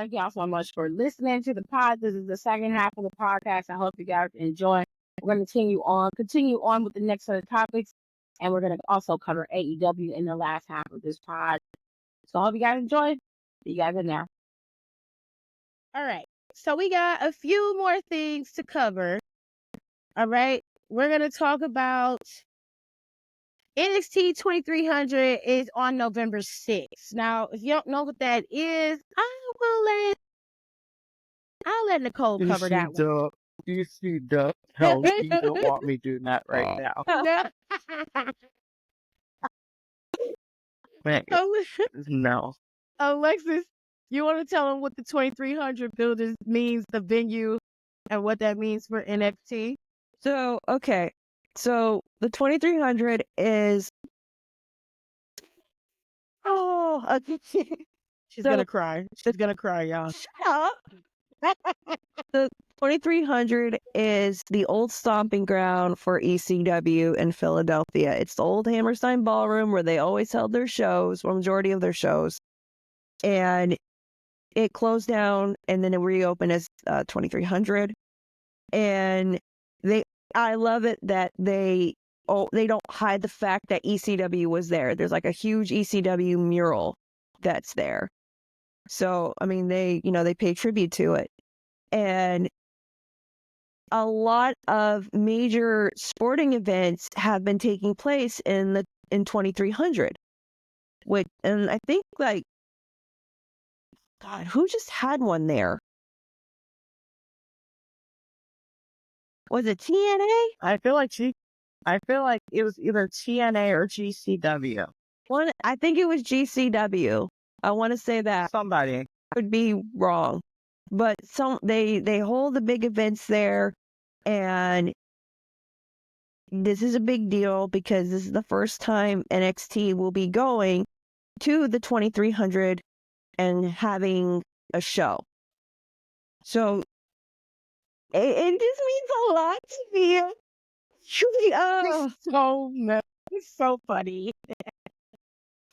Thank y'all so much for listening to the pod. This is the second half of the podcast. I hope you guys enjoy. We're going to continue on with the next set of topics, and we're going to also cover AEW in the last half of this pod. So I hope you guys enjoy. See you guys in there. All right. So we got a few more things to cover. All right. We're going to talk about NXT 2300 is on November 6th. Now, if you don't know what that is, I'll let Nicole cover that one. You see the hell, you don't want me doing that right now. Man, no. Alexis, you want to tell them what the 2300 buildings means, the venue, and what that means for NXT? So, okay. So, the 2300 is... She's going to cry. She's going to cry, y'all. Shut up! The 2300 is the old stomping ground for ECW in Philadelphia. It's the old Hammerstein Ballroom where they always held their shows, or majority of their shows. And it closed down and then it reopened as 2300. And I love it that they don't hide the fact that ECW was there. There's like a huge ECW mural that's there. So, I mean, they pay tribute to it. And a lot of major sporting events have been taking place in 2300. And I think, like, God, who just had one there? Was it TNA? I feel like it was either TNA or GCW. I think it was GCW. I want to say that. Somebody could be wrong, but they hold the big events there, and this is a big deal because this is the first time NXT will be going to the 2300 and having a show. So it just means a lot to me. It's so funny.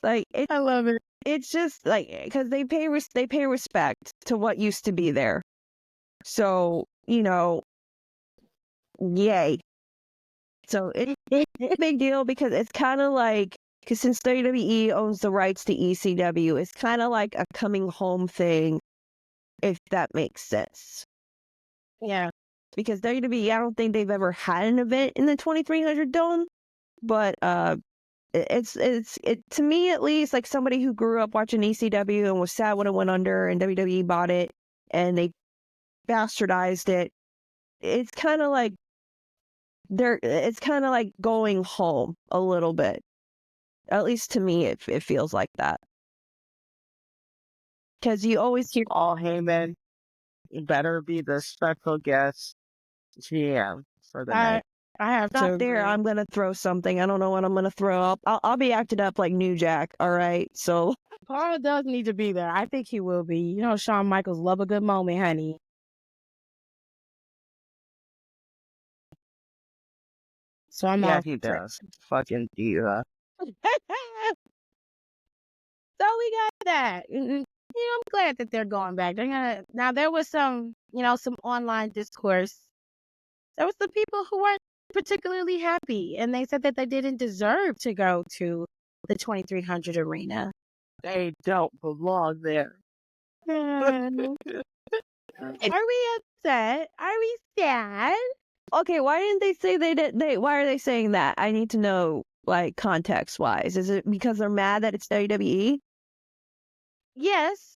Like, I love it. It's just like, because they pay respect to what used to be there. So, yay. So it's a big deal because it's kind of like, because since WWE owns the rights to ECW, it's kind of like a coming home thing, if that makes sense. Yeah. Because WWE, I don't think they've ever had an event in the 2300 Dome, but it's to me at least, like somebody who grew up watching ECW and was sad when it went under and WWE bought it and they bastardized it. It's kind of like going home a little bit. At least to me, it feels like that. Because you always hear, Paul Heyman better be the special guest GM for the night. I have not to there. agree. I'm gonna throw something. I don't know what I'm gonna throw up. I'll be acting up like New Jack. All right. So Paul does need to be there. I think he will be. You know, Shawn Michaels love a good moment, honey. So I'm Yeah, he does. Fucking diva. So we got that. I'm glad that they're going back. Now there was some online discourse. There was some people who weren't particularly happy, and they said that they didn't deserve to go to the 2300 arena. They don't belong there. Are we upset? Are we sad? Okay, why didn't they say they did? Why are they saying that? I need to know, like, context wise. Is it because they're mad that it's WWE? Yes.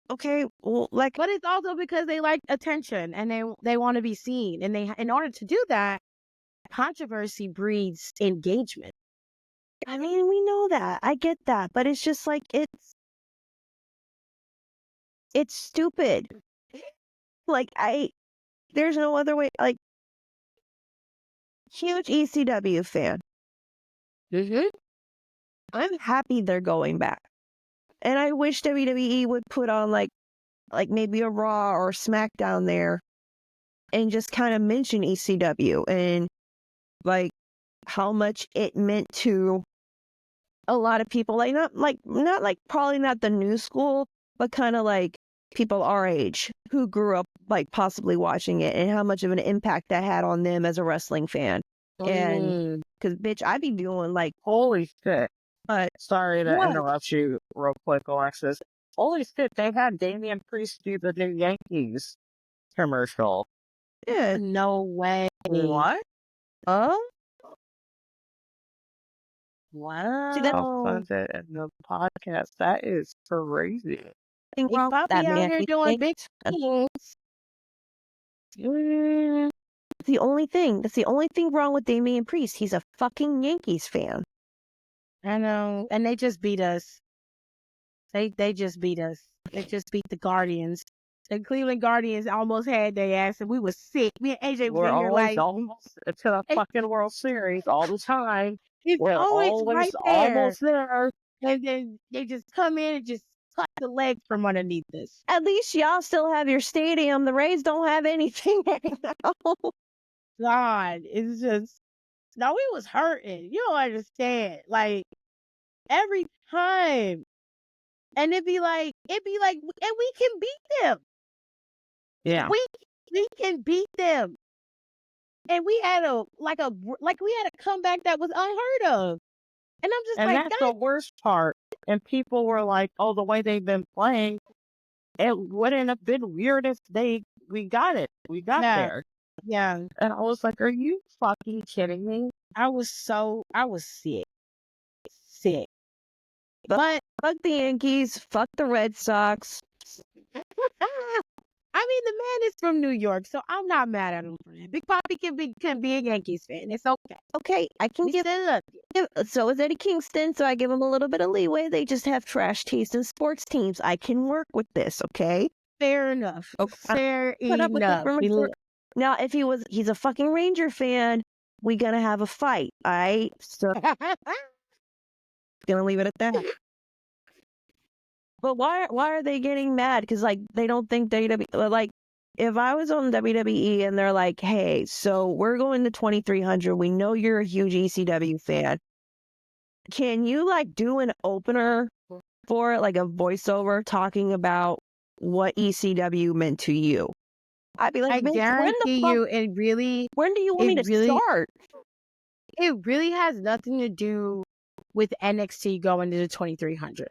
Okay, well, like, but it's also because they like attention and they want to be seen, and in order to do that, controversy breeds engagement. I mean, we know that. I get that, but it's just like it's stupid. Like, there's no other way. Like, huge ECW fan. Mm-hmm. I'm happy they're going back, and I wish WWE would put on like maybe a Raw or SmackDown there, and just kind of mention ECW and like how much it meant to a lot of people, not like probably not the new school, but kind of like people our age who grew up like possibly watching it and how much of an impact that had on them as a wrestling fan. And because bitch, I be doing like, Holy shit. but Sorry to what? interrupt you real quick, Alexis. Holy shit, they had Damian Priest do the new Yankees commercial. Yeah. No way. What? Huh? Wow. In the podcast. That is crazy. Think Big wrong with that Papi out man. here doing big things. Yeah. That's the only thing. That's the only thing wrong with Damian Priest. He's a fucking Yankees fan. I know. And they just beat us. They just beat us. They just beat the Guardians. The Cleveland Guardians almost had their ass, and we was sick. Me and AJ was We're in here always like, almost to the fucking World Series all the time. it's We're always always right there. almost there. And then they just come in and just cut the legs from underneath us. At least y'all still have your stadium. The Rays don't have anything right now. God, it's just, no, we was hurting. You don't understand. Like, every time. And it'd be like, and we can beat them. Yeah. We can beat them. And we had a comeback that was unheard of. And I'm just And like, that's God, the worst part. And people were like, oh, the way they've been playing, it wouldn't have been weird if we got it. We got yeah, there. yeah. And I was like, are you fucking kidding me? I was sick. Sick. But Fuck the Yankees. Fuck the Red Sox. I mean, the man is from New York, so I'm not mad at him for that. Big Papi can be a Yankees fan. It's okay. Okay, I can We give. still love you. So is Eddie Kingston, so I give him a little bit of leeway. They just have trash taste in sports teams. I can work with this, okay? Fair enough. Fair Put up with it enough. from now, if he's a fucking Ranger fan, we gonna have a fight. So gonna leave it at that. But why are they getting mad? Because like they don't think WWE, like if I was on WWE and they're like, hey, so we're going to 2300. We know you're a huge ECW fan. Can you like do an opener for it, like a voiceover talking about what ECW meant to you? I'd be like, I guarantee you, when do you want me to start? It really has nothing to do with NXT going to the 2300.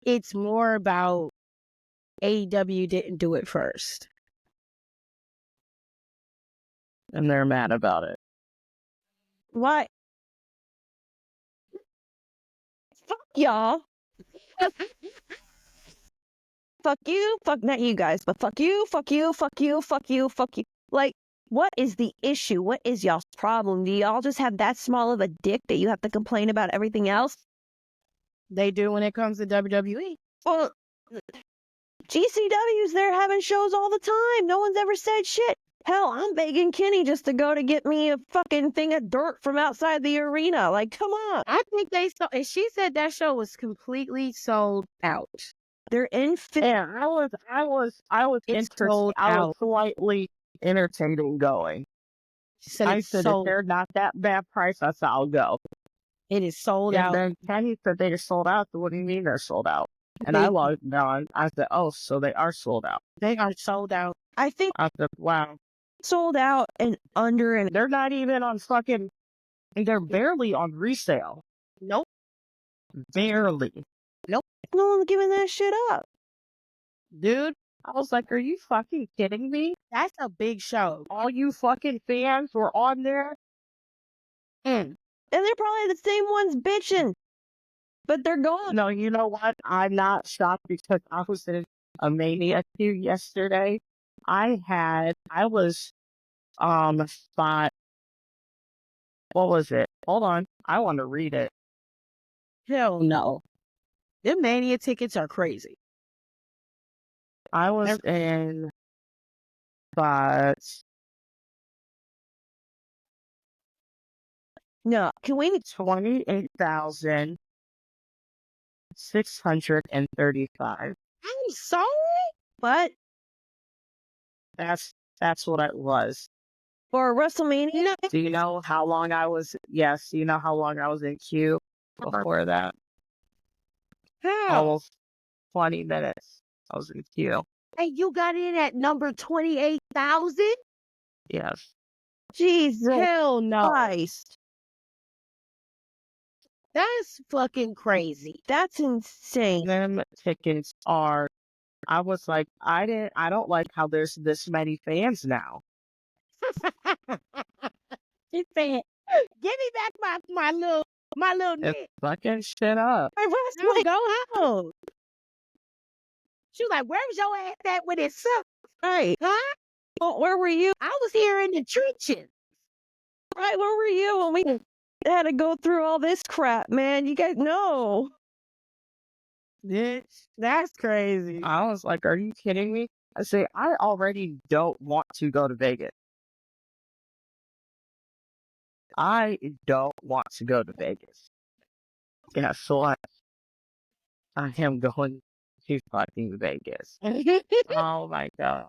It's more about AEW didn't do it first. And they're mad about it. Why? Fuck y'all. Fuck you. Fuck not you guys, but fuck you. Fuck you. Fuck you. Fuck you. Fuck you. Like, what is the issue? What is y'all's problem? Do y'all just have that small of a dick that you have to complain about everything else? They do when it comes to WWE. Well, GCW's there having shows all the time. No one's ever said shit. Hell, I'm begging Kenny just to go to get me a fucking thing of dirt from outside the arena. Like, come on. I think they saw, and she said that show was completely sold out. They're in. Yeah, I was interested. sold I was out. slightly entertaining going. She said I it's said, if sold. they're not that bad price, I said, I'll go. It is sold And out. then Kenny said they're sold out. So what do you mean they're sold out? And They- I logged on. I said, oh, so they are sold out. They are sold out. I think I said, wow. sold out and under and They're not even on fucking, they're barely on resale. Nope. Barely. no one's giving that shit up. Dude, I was like, are you fucking kidding me? that's a big show. All you fucking fans were on there? And they're probably the same ones bitching. But they're gone. No, you know what? I'm not shocked because I was in a Mania 2 yesterday. I was spot, what was it? Hold on. I want to read it. Hell no. Them Mania tickets are crazy. I was in spot, No, can we 28,635. I'm sorry? what? That's what it was. For WrestleMania? No. Do you know how long I was? Yes. Do you know how long I was in queue? before that. How? Almost 20 minutes. I was in queue. And you got in at number 28,000? Yes. Jesus Hell no. Christ. That's fucking crazy. That's insane. Them tickets are, I was like, I don't like how there's this many fans now. She said, give me back my little It's Nick. fucking shit up. Now go home. She was like, where was your ass at when it sucked? Right. Huh? Well, where were you? I was here in the trenches. Right, where were you when we had to go through all this crap, man? You guys know. Bitch, that's crazy. I was like, are you kidding me? I say, I already don't want to go to Vegas. I don't want to go to Vegas. Guess what? I am going to fucking Vegas. Oh my god.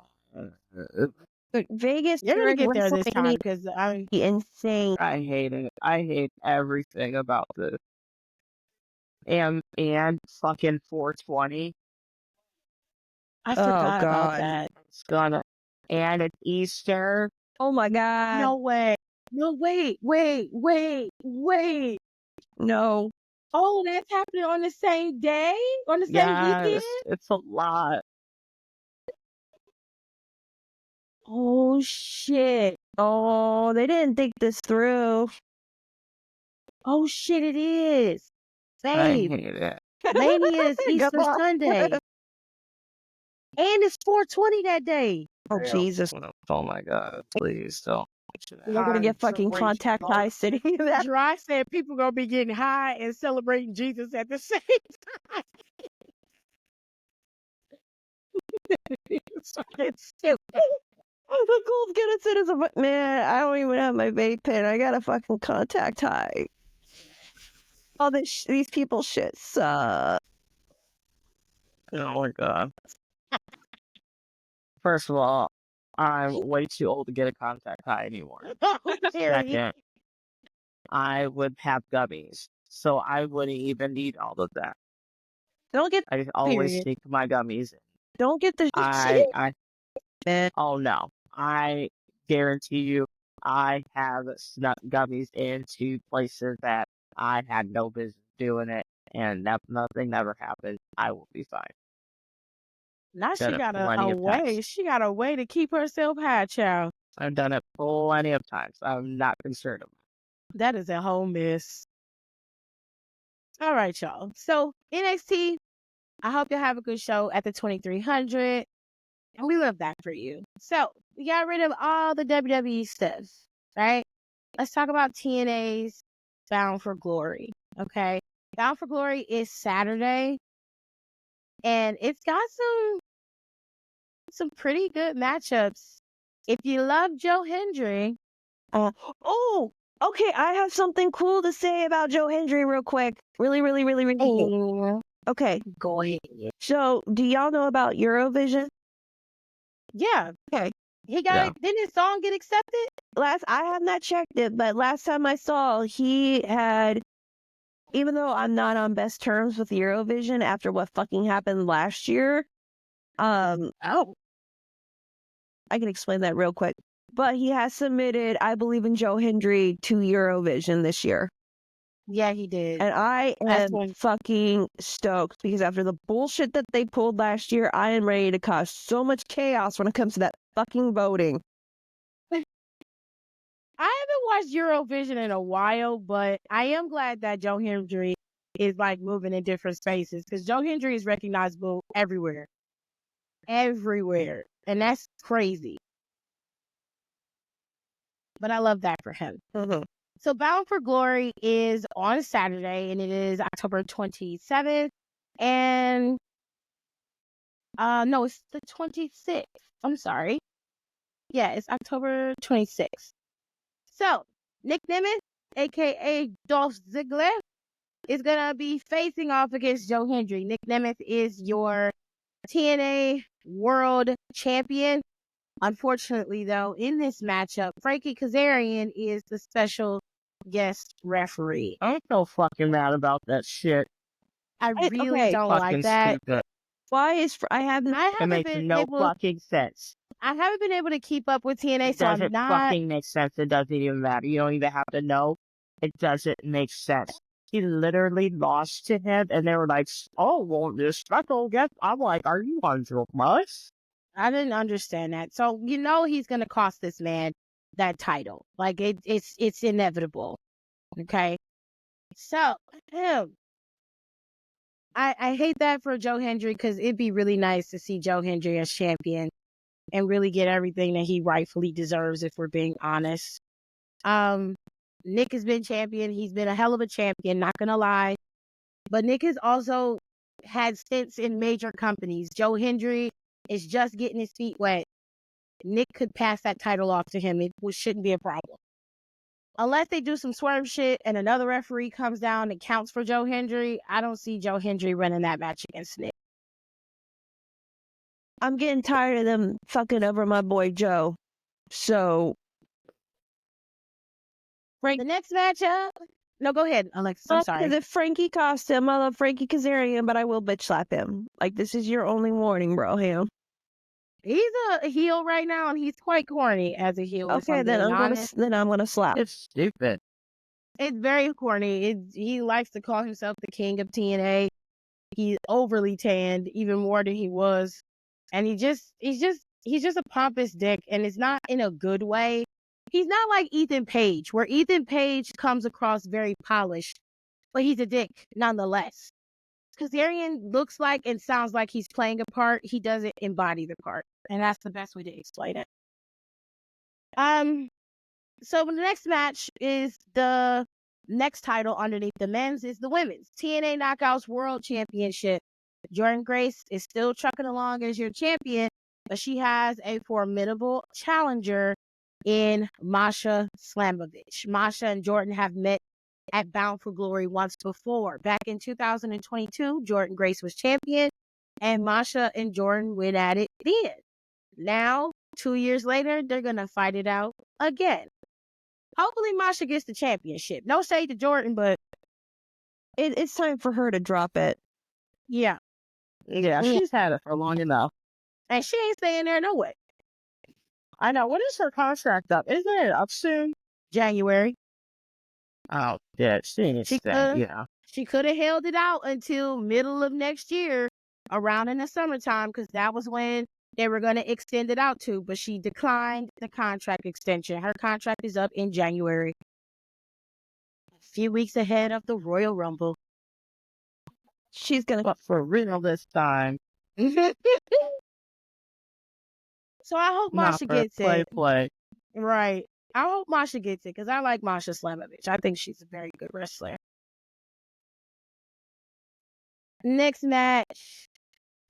But Vegas You're gonna during get there this time WrestleMania because I be insane. I hate it. I hate everything about this. And fucking 420. I forgot about God. that. It's gonna, and it's Easter. Oh my God. No way. No, wait. No. Oh, that's happening on the same day? On the same weekend? Yes, it's a lot. Oh, shit. Oh, they didn't think this through. Oh, shit, it is. I Babe, hate it. Mania is Easter Come on. Sunday. And it's 420 that day. Oh, Jesus. Oh my god, please don't. We're going to get fucking contact high sitting in that. Dry said people gonna be getting high and celebrating Jesus at the same time. It's fucking stupid. The gold gonna sit as a man. I don't even have my vape pen. I got a fucking contact high. All this these people shit suck. Oh my god. First of all, I'm way too old to get a contact high anymore. Second, I would have gummies, so I wouldn't even need all of that. Don't get I always Period. sneak my gummies in. don't get the man. Oh no. I guarantee you, I have snuck gummies into places that I had no business doing it, and nothing never happened. I will be fine. Now she Done it got plenty a of way. times. She got a way to keep herself high, child. I've done it plenty of times. I'm not concerned about it. That is a whole mess. All right, y'all. So NXT, I hope you have a good show at the 2300. And we love that for you. So we got rid of all the WWE stuff, right? Let's talk about TNA's Bound for Glory. Okay. Bound for Glory is Saturday. And it's got some pretty good matchups. If you love Joe Hendry. Oh, okay. I have something cool to say about Joe Hendry real quick. Really quick. Okay. Go ahead. So, do y'all know about Eurovision? Yeah. Okay. He got Yeah. it. Didn't his song get accepted? I have not checked it, but last time I saw, he had, even though I'm not on best terms with Eurovision after what fucking happened last year, Oh. I can explain that real quick. But he has submitted I Believe in Joe Hendry to Eurovision this year. Yeah, he did. And I That's am when- fucking stoked because after the bullshit that they pulled last year, I am ready to cause so much chaos when it comes to that fucking voting. I haven't watched Eurovision in a while, but I am glad that Joe Hendry is like moving in different spaces because Joe Hendry is recognizable everywhere. Everywhere. And that's crazy. But I love that for him. Mm-hmm. So Bound for Glory is on Saturday and it is October 27th. And no, it's the 26th. I'm sorry. Yeah, it's October 26th. So Nick Nemeth, aka Dolph Ziggler, is gonna be facing off against Joe Hendry. Nick Nemeth is your TNA World Champion. Unfortunately, though, in this matchup, Frankie Kazarian is the special guest referee. I'm so fucking mad about that shit. I really okay, don't like Fucking that. stupid. Why is I have I It haven't makes been no able. fucking sense. I haven't been able to keep up with TNA, It so I'm doesn't not. fucking make sense. It doesn't even matter. You don't even have to know. It doesn't make sense. He literally lost to him, and they were like, "Oh, well, this special guest." I'm like, "Are you on drugs?" I didn't understand that. So he's gonna cost this man that title. Like it's inevitable. Okay. So I hate that for Joe Hendry because it'd be really nice to see Joe Hendry as champion and really get everything that he rightfully deserves. If we're being honest. Nick has been champion. He's been a hell of a champion. Not gonna lie. But Nick has also had stints in major companies. Joe Hendry is just getting his feet wet. Nick could pass that title off to him. It shouldn't be a problem. Unless they do some swerve shit and another referee comes down and counts for Joe Hendry, I don't see Joe Hendry running that match against Nick. I'm getting tired of them fucking over my boy Joe. So The next matchup. No, go ahead, Alexis. I'm sorry. If Frankie cost him, I love Frankie Kazarian, but I will bitch slap him. Like, this is your only warning, bro. Him. He's a heel right now, and he's quite corny as a heel. Okay, then I'm gonna slap. It's stupid. It's very corny. He likes to call himself the king of TNA. He's overly tanned, even more than he was, and he's just a pompous dick, and it's not in a good way. He's not like Ethan Page, where Ethan Page comes across very polished, but he's a dick nonetheless. Kazarian looks like and sounds like he's playing a part. He doesn't embody the part, and that's the best way to explain it. So the next match is the next title underneath the men's is the women's TNA Knockouts World Championship. Jordynne Grace is still trucking along as your champion, but she has a formidable challenger in Masha Slamovich. Masha and Jordynne have met at Bound for Glory once before. Back in 2022, Jordynne Grace was champion, and Masha and Jordynne went at it then. Now, 2 years later, they're going to fight it out again. Hopefully, Masha gets the championship. No shade to Jordynne, but it's time for her to drop it. yeah. Yeah, she's had it for long enough. And she ain't staying there no way. I know. When is her contract up? Isn't it up soon? January. Oh, yeah, she could have held it out until middle of next year, around in the summertime, because that was when they were going to extend it out to, but she declined the contract extension. Her contract is up in January, a few weeks ahead of the Royal Rumble. She's gonna, but for real this time. So I hope Masha gets it. Play. Right. I hope Masha gets it because I like Masha Slamovich. I think she's a very good wrestler. Next match,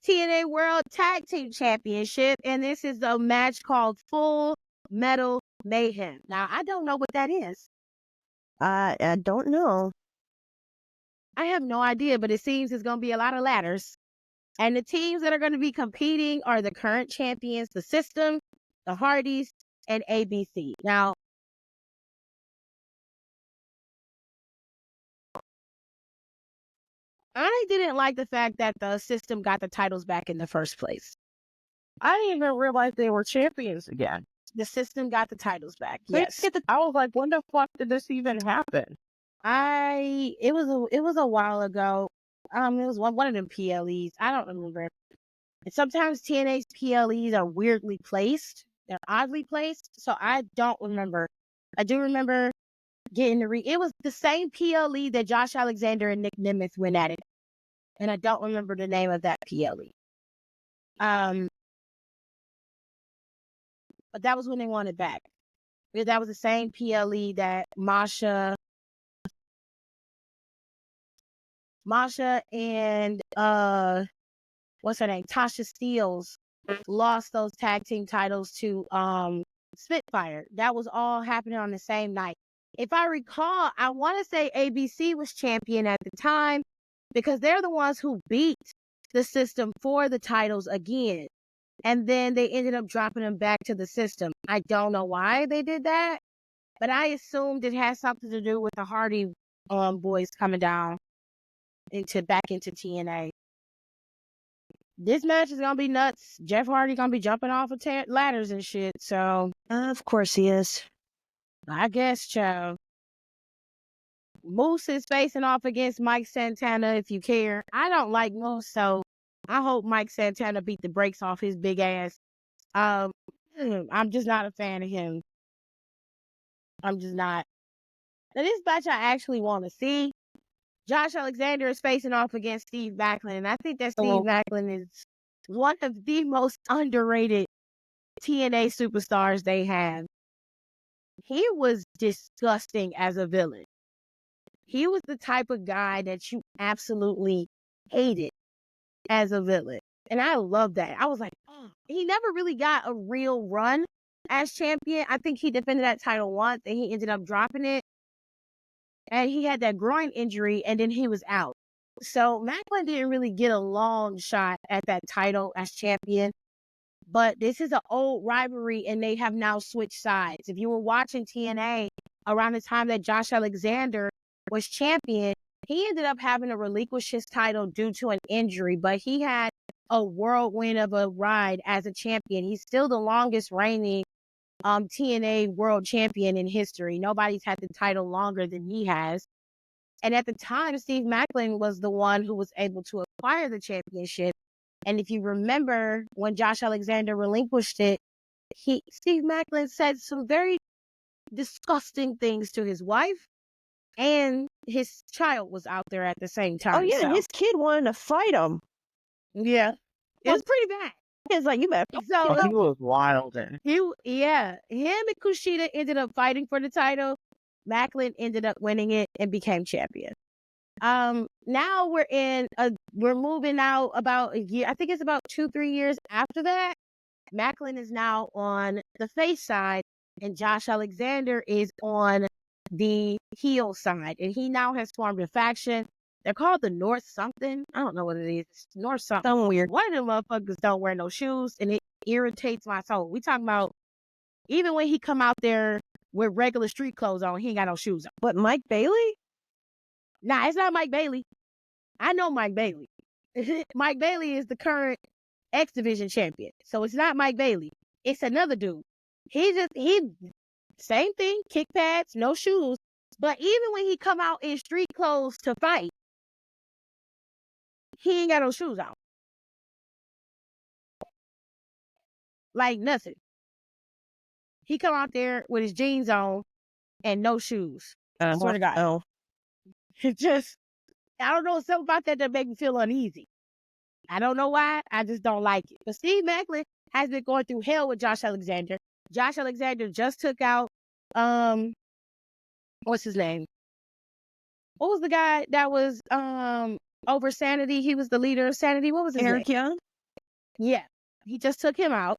TNA World Tag Team Championship, and this is a match called Full Metal Mayhem. Now, I don't know what that is. I don't know. I have no idea, but it seems it's going to be a lot of ladders. And the teams that are going to be competing are the current champions, the System, the Hardys, and ABC. Now, I didn't like the fact that the System got the titles back in the first place. I didn't even realize they were champions again. The System got the titles back. Yes. I was like, when the fuck did this even happen? It was a while ago. It was one of them PLEs. I don't remember. And sometimes TNA's PLEs are weirdly placed. They're oddly placed. So I don't remember. I do remember getting it was the same PLE that Josh Alexander and Nick Nemeth went at it. And I don't remember the name of that PLE. But that was when they won it back. Because that was the same PLE that Masha and what's her name? Tasha Steelz lost those tag team titles to Spitfire. That was all happening on the same night. If I recall, I want to say ABC was champion at the time because they're the ones who beat the System for the titles again. And then they ended up dropping them back to the System. I don't know why they did that. but I assumed it has something to do with the Hardy boys coming down back into TNA. This match is gonna be nuts. Jeff Hardy gonna be jumping off of ladders and shit. So Of course he is. I guess, child. Moose is facing off against Mike Santana. If you care, I don't like Moose, so I hope Mike Santana beat the brakes off his big ass. I'm just not a fan of him. I'm just not. Now, this match I actually want to see. Josh Alexander is facing off against Steve Macklin, and I think that Steve Macklin is one of the most underrated TNA superstars they have. He was disgusting as a villain. He was the type of guy that you absolutely hated as a villain. And I love that. I was like, oh, he never really got a real run as champion. I think he defended that title once and he ended up dropping it. And he had that groin injury and then he was out. So Macklin didn't really get a long shot at that title as champion. But this is an old rivalry and they have now switched sides. If you were watching TNA around the time that Josh Alexander was champion, he ended up having to relinquish his title due to an injury, but he had a whirlwind of a ride as a champion. He's still the longest reigning TNA world champion in history. Nobody's had the title longer than he has. And at the time, Steve Macklin was the one who was able to acquire the championship. And if you remember when Josh Alexander relinquished it, Steve Macklin said some very disgusting things to his wife, and his child was out there at the same time. Oh yeah, so. his kid wanted to fight him. Yeah, it was pretty bad. It's like, you better. So he was wild. him and Kushida ended up fighting for the title. Macklin ended up winning it and became champion. Now we're moving out about a year. I think it's about 2-3 years after that. Macklin is now on the face side and Josh Alexander is on the heel side. And he now has formed a faction. They're called the North something. I don't know what it is. North something. Something weird. One of them motherfuckers don't wear no shoes and it irritates my soul. We talking about even when he come out there with regular street clothes on, he ain't got no shoes on. But Mike Bailey? Nah, it's not Mike Bailey. I know Mike Bailey. Mike Bailey is the current X Division champion. So it's not Mike Bailey. It's another dude. Same thing, kick pads, no shoes. But even when he come out in street clothes to fight, he ain't got no shoes on. Like nothing. He come out there with his jeans on and no shoes. Swear to God. Oh. It just, I don't know, something about that make me feel uneasy. I don't know why. I just don't like it. But Steve Macklin has been going through hell with Josh Alexander. Josh Alexander just took out, what's his name? What was the guy that was over Sanity? He was the leader of Sanity. What was his name? Eric Young? Yeah. He just took him out.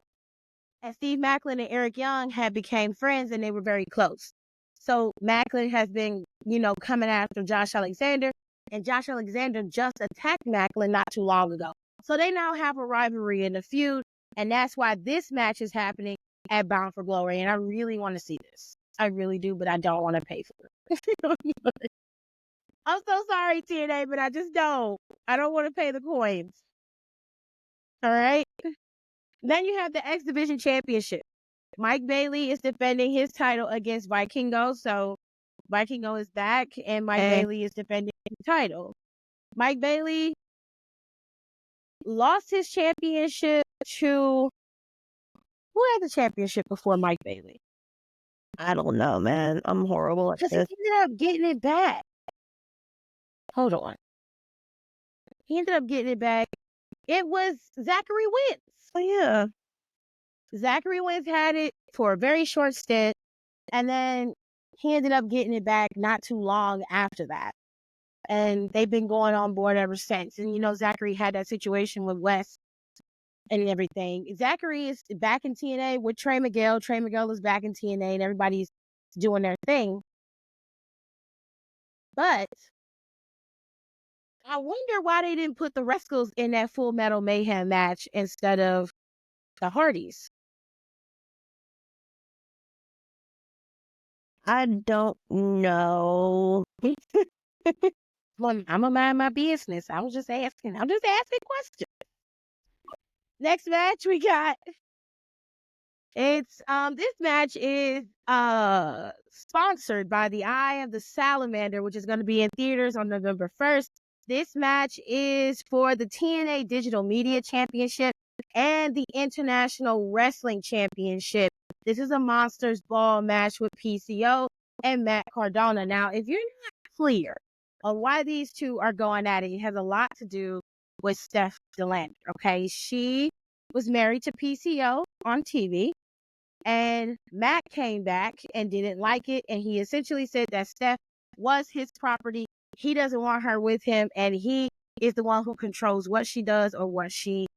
And Steve Macklin and Eric Young had became friends and they were very close. So Macklin has been, coming after Josh Alexander. And Josh Alexander just attacked Macklin not too long ago. So they now have a rivalry and a feud. And that's why this match is happening at Bound for Glory. And I really want to see this. I really do, but I don't want to pay for it. I'm so sorry, TNA, but I just don't. I don't want to pay the coins. All right? Then you have the X Division Championship. Mike Bailey is defending his title against Vikingo. So Vikingo is back and Mike Bailey is defending his title. Mike Bailey lost his championship to... Who had the championship before Mike Bailey? I don't know, man. I'm horrible at Because he this. ended up getting it back. Hold on. He ended up getting it back. It was Zachary Wentz. Oh, yeah. Zachary Wentz had it for a very short stint, and then he ended up getting it back not too long after that. And they've been going on board ever since. And, Zachary had that situation with Wes and everything. Zachary is back in TNA with Trey Miguel. Trey Miguel is back in TNA, and everybody's doing their thing. But I wonder why they didn't put the Rascals in that Full Metal Mayhem match instead of the Hardys. I don't know. Well, I'm gonna mind my business. I was just asking. I'm just asking questions. Next match we got. It's this match is sponsored by the Eye of the Salamander, which is going to be in theaters on November 1st. This match is for the TNA Digital Media Championship and the International Wrestling Championship. This is a Monsters Ball match with PCO and Matt Cardona. Now, if you're not clear on why these two are going at it, it has a lot to do with Steph DeLander, okay? She was married to PCO on TV. And Matt came back and didn't like it. And he essentially said that Steph was his property. He doesn't want her with him. And he is the one who controls what she does or where she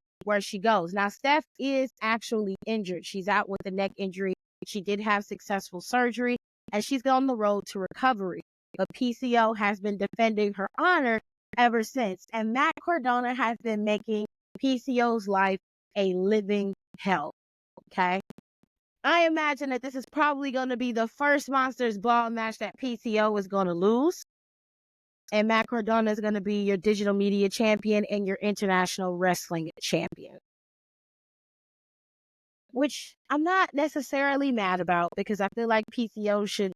goes. Now, Steph is actually injured. She's out with a neck injury. She did have successful surgery and she's on the road to recovery. But PCO has been defending her honor ever since. And Matt Cardona has been making PCO's life a living hell. Okay. I imagine that this is probably going to be the first Monsters Ball match that PCO is going to lose. And Matt Cardona is going to be your digital media champion and your international wrestling champion. Which I'm not necessarily mad about because I feel like PCO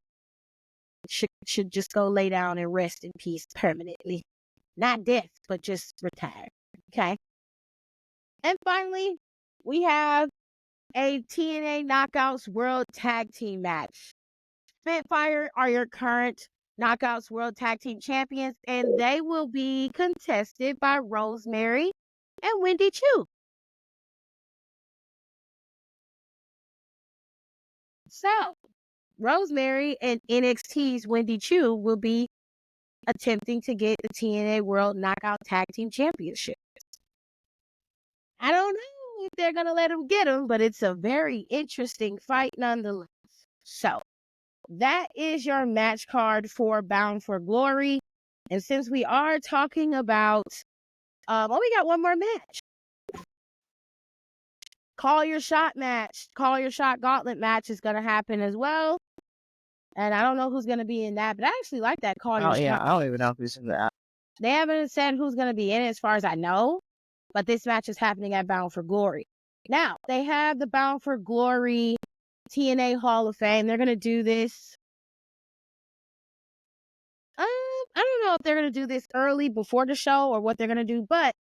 should just go lay down and rest in peace permanently. Not death, but just retire. Okay. And finally, we have a TNA Knockouts World Tag Team match. Spitfire are your current Knockouts World Tag Team Champions, and they will be contested by Rosemary and Wendy Chu. So, Rosemary and NXT's Wendy Chu will be attempting to get the TNA World Knockout Tag Team Championship. I don't know if they're going to let them get them, but it's a very interesting fight nonetheless. So, that is your match card for Bound for Glory. And since we are talking about, we got one more match. Call Your Shot match. Call Your Shot Gauntlet match is going to happen as well. And I don't know who's going to be in that, but I actually like that Call Your Shot. I don't even know who's in that. They haven't said who's going to be in it as far as I know, but this match is happening at Bound for Glory. Now, they have the Bound for Glory TNA Hall of Fame. They're going to do this. I don't know if they're going to do this early before the show or what they're going to do, but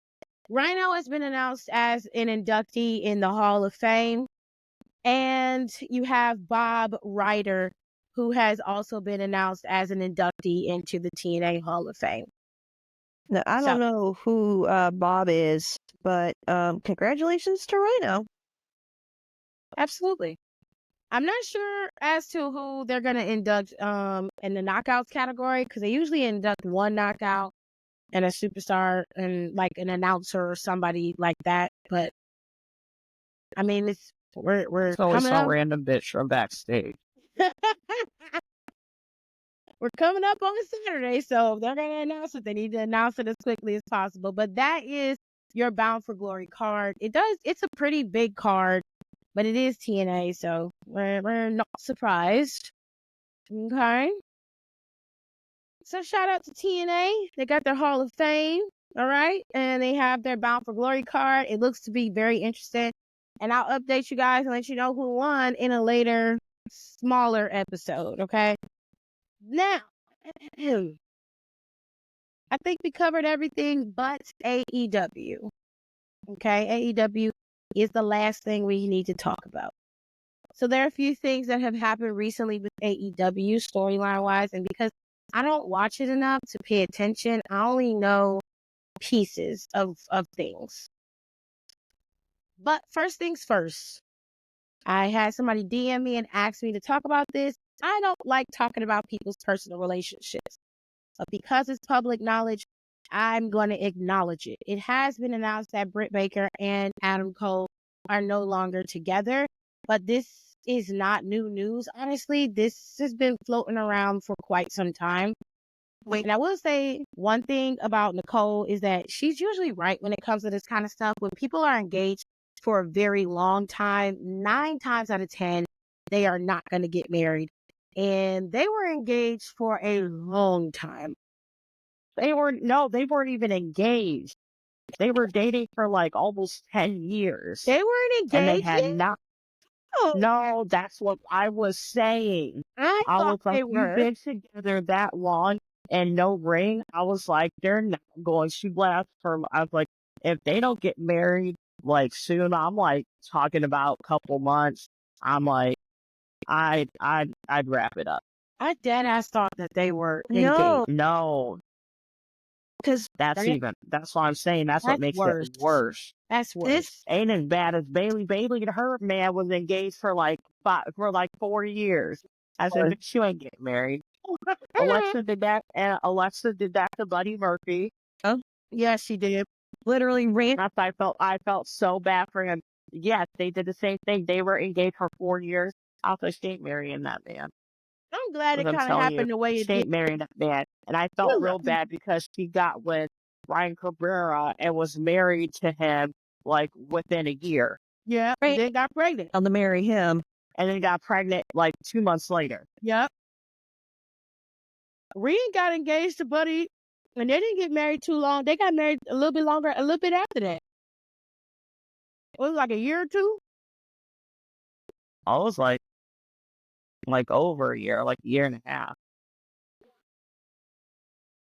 Rhino has been announced as an inductee in the Hall of Fame. And you have Bob Ryder, who has also been announced as an inductee into the TNA Hall of Fame. Now, I don't know who Bob is, but congratulations to Rhino. Absolutely. I'm not sure as to who they're going to induct in the knockouts category because they usually induct one knockout and a superstar and like an announcer or somebody like that. But I mean, we're always coming some up. random bitch from backstage. We're coming up on Saturday, so they're going to announce it. They need to announce it as quickly as possible. But that is your Bound for Glory card. It's a pretty big card, but it is TNA, so we're not surprised. Okay. So shout out to TNA. They got their Hall of Fame, all right? And they have their Bound for Glory card. It looks to be very interesting. And I'll update you guys and let you know who won in a later, smaller episode, okay? Now, I think we covered everything but AEW. Okay, AEW is the last thing we need to talk about. So there are a few things that have happened recently with AEW storyline-wise, and because I don't watch it enough to pay attention, I only know pieces of things. But first things first, I had somebody DM me and ask me to talk about this. I don't like talking about people's personal relationships. But because it's public knowledge, I'm going to acknowledge it. It has been announced that Britt Baker and Adam Cole are no longer together. But this is not new news. Honestly, this has been floating around for quite some time. And I will say one thing about Nicole is that she's usually right when it comes to this kind of stuff. When people are engaged for a very long time, 9 times out of 10, they are not going to get married. and they were engaged for a long time. They weren't even engaged. They were dating for like almost 10 years. They weren't And they engaged had yet? not. Oh, No, that's what I was saying. I I thought was like, they you've were. been together that long and no ring. I was like, they're not going to last for. I was like, if they don't get married like soon, I'm like talking about a couple months. I'm like, I'd wrap it up. I dead ass thought that they were No, engaged. No, because that's what I'm saying. That's what That's makes worse. it worse. That's worse. this Ain't as bad as Bailey. Bailey and her man was engaged for like 4 years. I said, but you ain't getting married. Alexa did that, and Alexa did that to Buddy Murphy. Yes, she did. literally ran. I felt so bad for him. Yes, they did the same thing. They were engaged for 4 years. I was like, she ain't marrying that man. I'm glad it Because I'm kind of telling you, happened the way she it did. ain't marrying that man. And I felt real bad because she got with Ryan Cabrera and was married to him like within a year. Yeah, Right. then got pregnant. To marry him. And then got pregnant like 2 months later. Yep. Reen got engaged to Buddy, and they didn't get married too long. They got married a little bit longer, a little bit after that. It was like a year or two. I was like over a year, like a year and a half.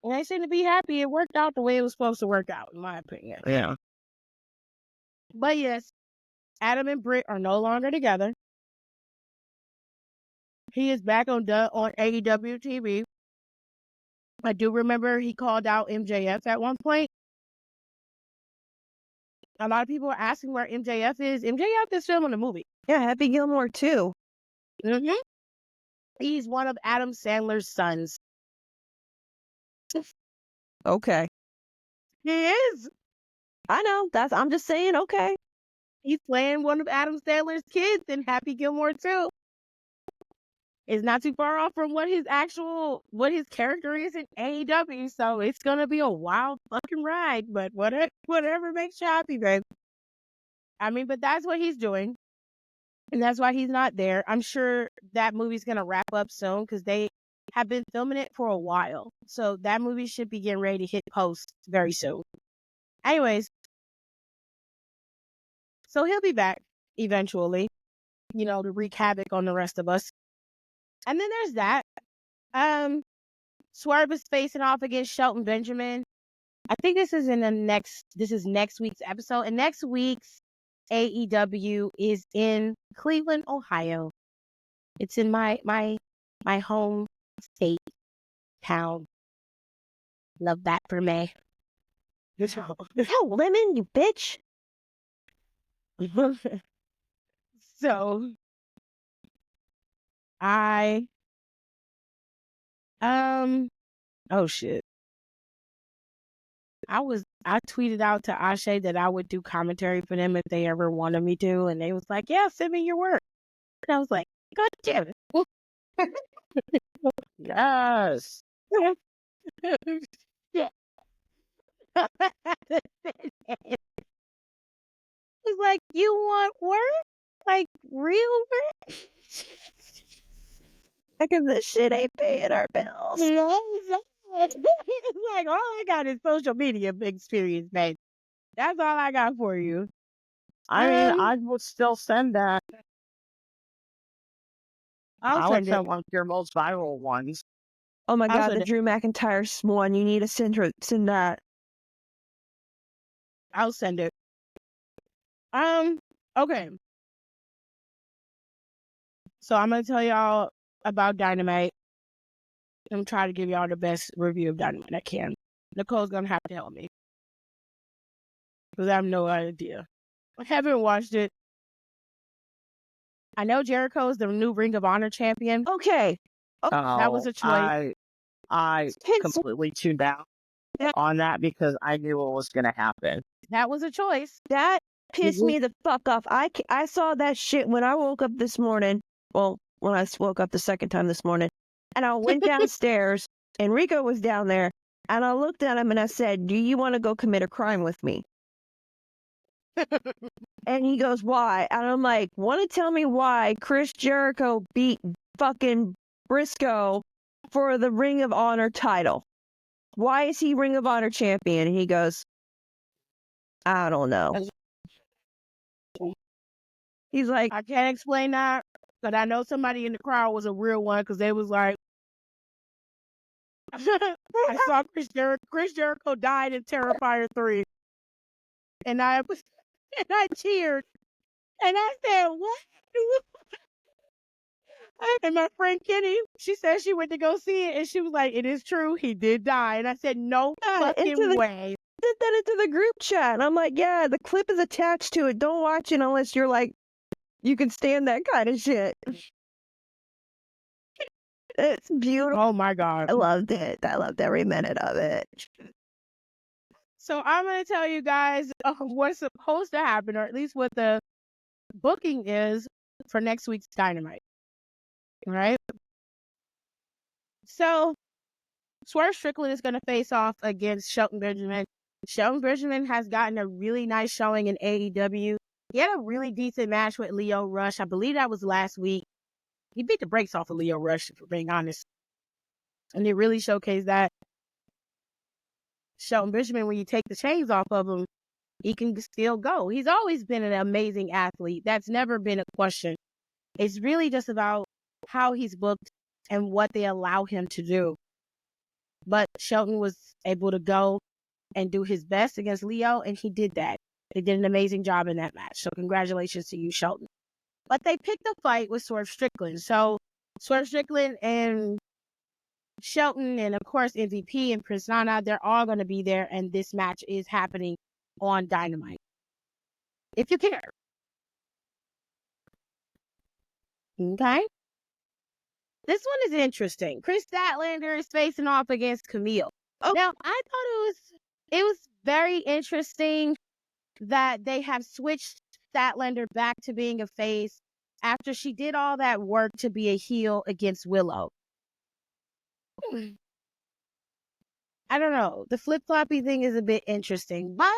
And they seem to be happy. It worked out the way it was supposed to work out, in my opinion. Yeah. But yes, Adam and Britt are no longer together. He is back on AEW TV. I do remember he called out MJF at one point. A lot of people are asking where MJF is. MJF is filming a movie. Yeah, Happy Gilmore too. Mm-hmm. He's one of Adam Sandler's sons. Okay. He is. I know. I'm just saying, okay. He's playing one of Adam Sandler's kids in Happy Gilmore too. It's not too far off from what his character is in AEW, so it's gonna be a wild fucking ride. But whatever makes you happy, babe. I mean, but that's what he's doing, and that's why he's not there. I'm sure that movie's gonna wrap up soon because they have been filming it for a while, so that movie should be getting ready to hit post very soon. Anyways, so he'll be back eventually, to wreak havoc on the rest of us. And then there's that. Swerve is facing off against Shelton Benjamin. I think this is next week's episode. And next week's AEW is in Cleveland, Ohio. It's in my home state town. Love that for me. Hell, Lemon, you bitch. So oh shit. I tweeted out to Ashe that I would do commentary for them if they ever wanted me to, and they was like, yeah, send me your work. And I was like, God damn it. Yes. Yeah. It's like, you want work? Like real work? Because this shit ain't paying our bills. It's like, all I got is social media experience, man. That's all I got for you. I mean, I would still send that. I'll I would send it. send one of your most viral ones. Oh my I'll god, send the it. Drew McIntyre one. You need to send that. I'll send it. Okay. So I'm gonna tell y'all about Dynamite. I'm trying to give y'all the best review of Dynamite I can. Nicole's gonna have to help me because I have no idea. I haven't watched it. I know Jericho's the new Ring of Honor champion. Okay. That was a choice. I completely tuned out on that because I knew what was going to happen. That was a choice. That pissed me the fuck off. I saw that shit when I woke up this morning. Well, when I woke up the second time this morning. And I went downstairs and Rico was down there. And I looked at him and I said, do you want to go commit a crime with me? And he goes, why? And I'm like, want to tell me why Chris Jericho beat fucking Briscoe for the Ring of Honor title. Why is he Ring of Honor champion? And he goes, I don't know. He's like, I can't explain that, but I know somebody in the crowd was a real one because they was like, I saw Chris Jericho died in Terrifier 3. And I cheered. And I said, what? And my friend Kenny, she said she went to go see it, and she was like, it is true, he did die. And I said, no fucking way. Sent that into the group chat. And I'm like, yeah, the clip is attached to it. Don't watch it unless you're like, you can stand that kind of shit. It's beautiful. Oh my God. I loved it. I loved every minute of it. So I'm going to tell you guys what's supposed to happen, or at least what the booking is for next week's Dynamite. All right? So Swerve Strickland is going to face off against Shelton Benjamin. Shelton Benjamin has gotten a really nice showing in AEW. He had a really decent match with Leo Rush. I believe that was last week. He beat the brakes off of Leo Rush, for being honest. And it really showcased that Shelton Benjamin, when you take the chains off of him, he can still go. He's always been an amazing athlete. That's never been a question. It's really just about how he's booked and what they allow him to do. But Shelton was able to go and do his best against Leo, and he did that. They did an amazing job in that match. So congratulations to you, Shelton. But they picked a fight with Swerve Strickland. So Swerve Strickland and Shelton, and of course MVP and Prince Nana, they're all going to be there, and this match is happening on Dynamite. If you care. Okay. This one is interesting. Chris Statlander is facing off against Camille. Oh. Now, I thought it was very interesting that they have switched Statlander back to being a face after she did all that work to be a heel against Willow. I don't know. The flip-floppy thing is a bit interesting, but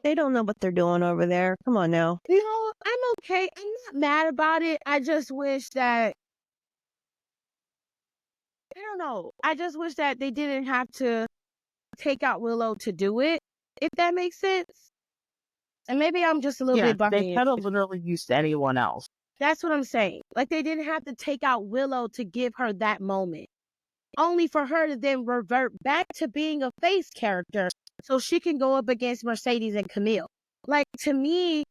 they don't know what they're doing over there. Come on now. No, I'm okay. I'm not mad about it. I just wish that, I don't know. I just wish that they didn't have to take out Willow to do it, if that makes sense. And maybe I'm just a little bit bumpy. They could have literally used anyone else. That's what I'm saying. Like, they didn't have to take out Willow to give her that moment. Only for her to then revert back to being a face character so she can go up against Mercedes and Camille. Like, to me,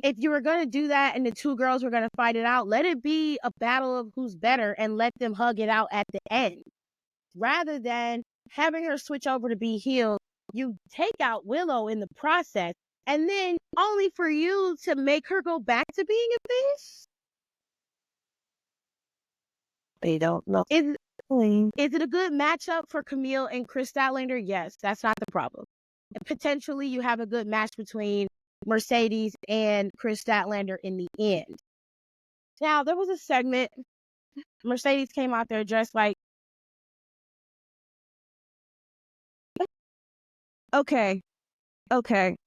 if you were going to do that and the two girls were going to fight it out, let it be a battle of who's better and let them hug it out at the end. Rather than having her switch over to be heel, you take out Willow in the process, and then only for you to make her go back to being a face? They don't know. Is it a good matchup for Camille and Chris Statlander? Yes, that's not the problem. And potentially you have a good match between Mercedes and Chris Statlander in the end. Now, there was a segment. Mercedes came out there dressed like... Okay.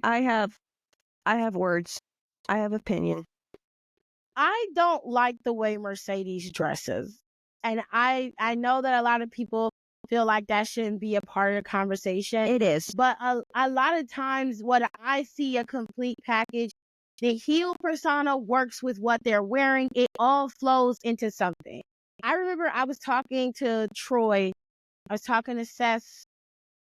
I have words. I have opinion. I don't like the way Mercedes dresses. And I know that a lot of people feel like that shouldn't be a part of the conversation. It is. But a lot of times when I see a complete package, the heel persona works with what they're wearing. It all flows into something. I remember I was talking to Troy. I was talking to Seth's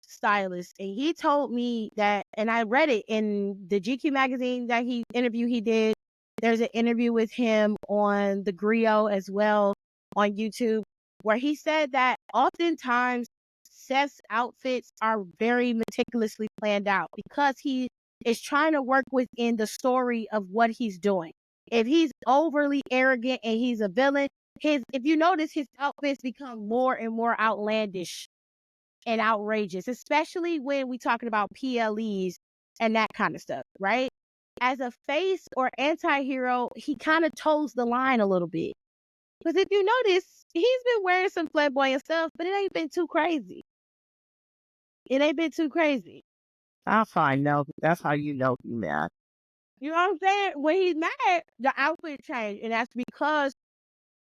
stylist, and he told me that, and I read it in the GQ magazine that interview he did. There's an interview with him on the Griot as well on YouTube, where he said that oftentimes Seth's outfits are very meticulously planned out because he is trying to work within the story of what he's doing. If he's overly arrogant and he's a villain, if you notice, his outfits become more and more outlandish and outrageous, especially when we talking about PLEs and that kind of stuff, right? As a face or anti-hero, he kind of toes the line a little bit. Because if you notice, he's been wearing some flamboyant stuff, but it ain't been too crazy. It ain't been too crazy. That's fine. No, that's how you know he's mad. You know what I'm saying? When he's mad, the outfit changed, and that's because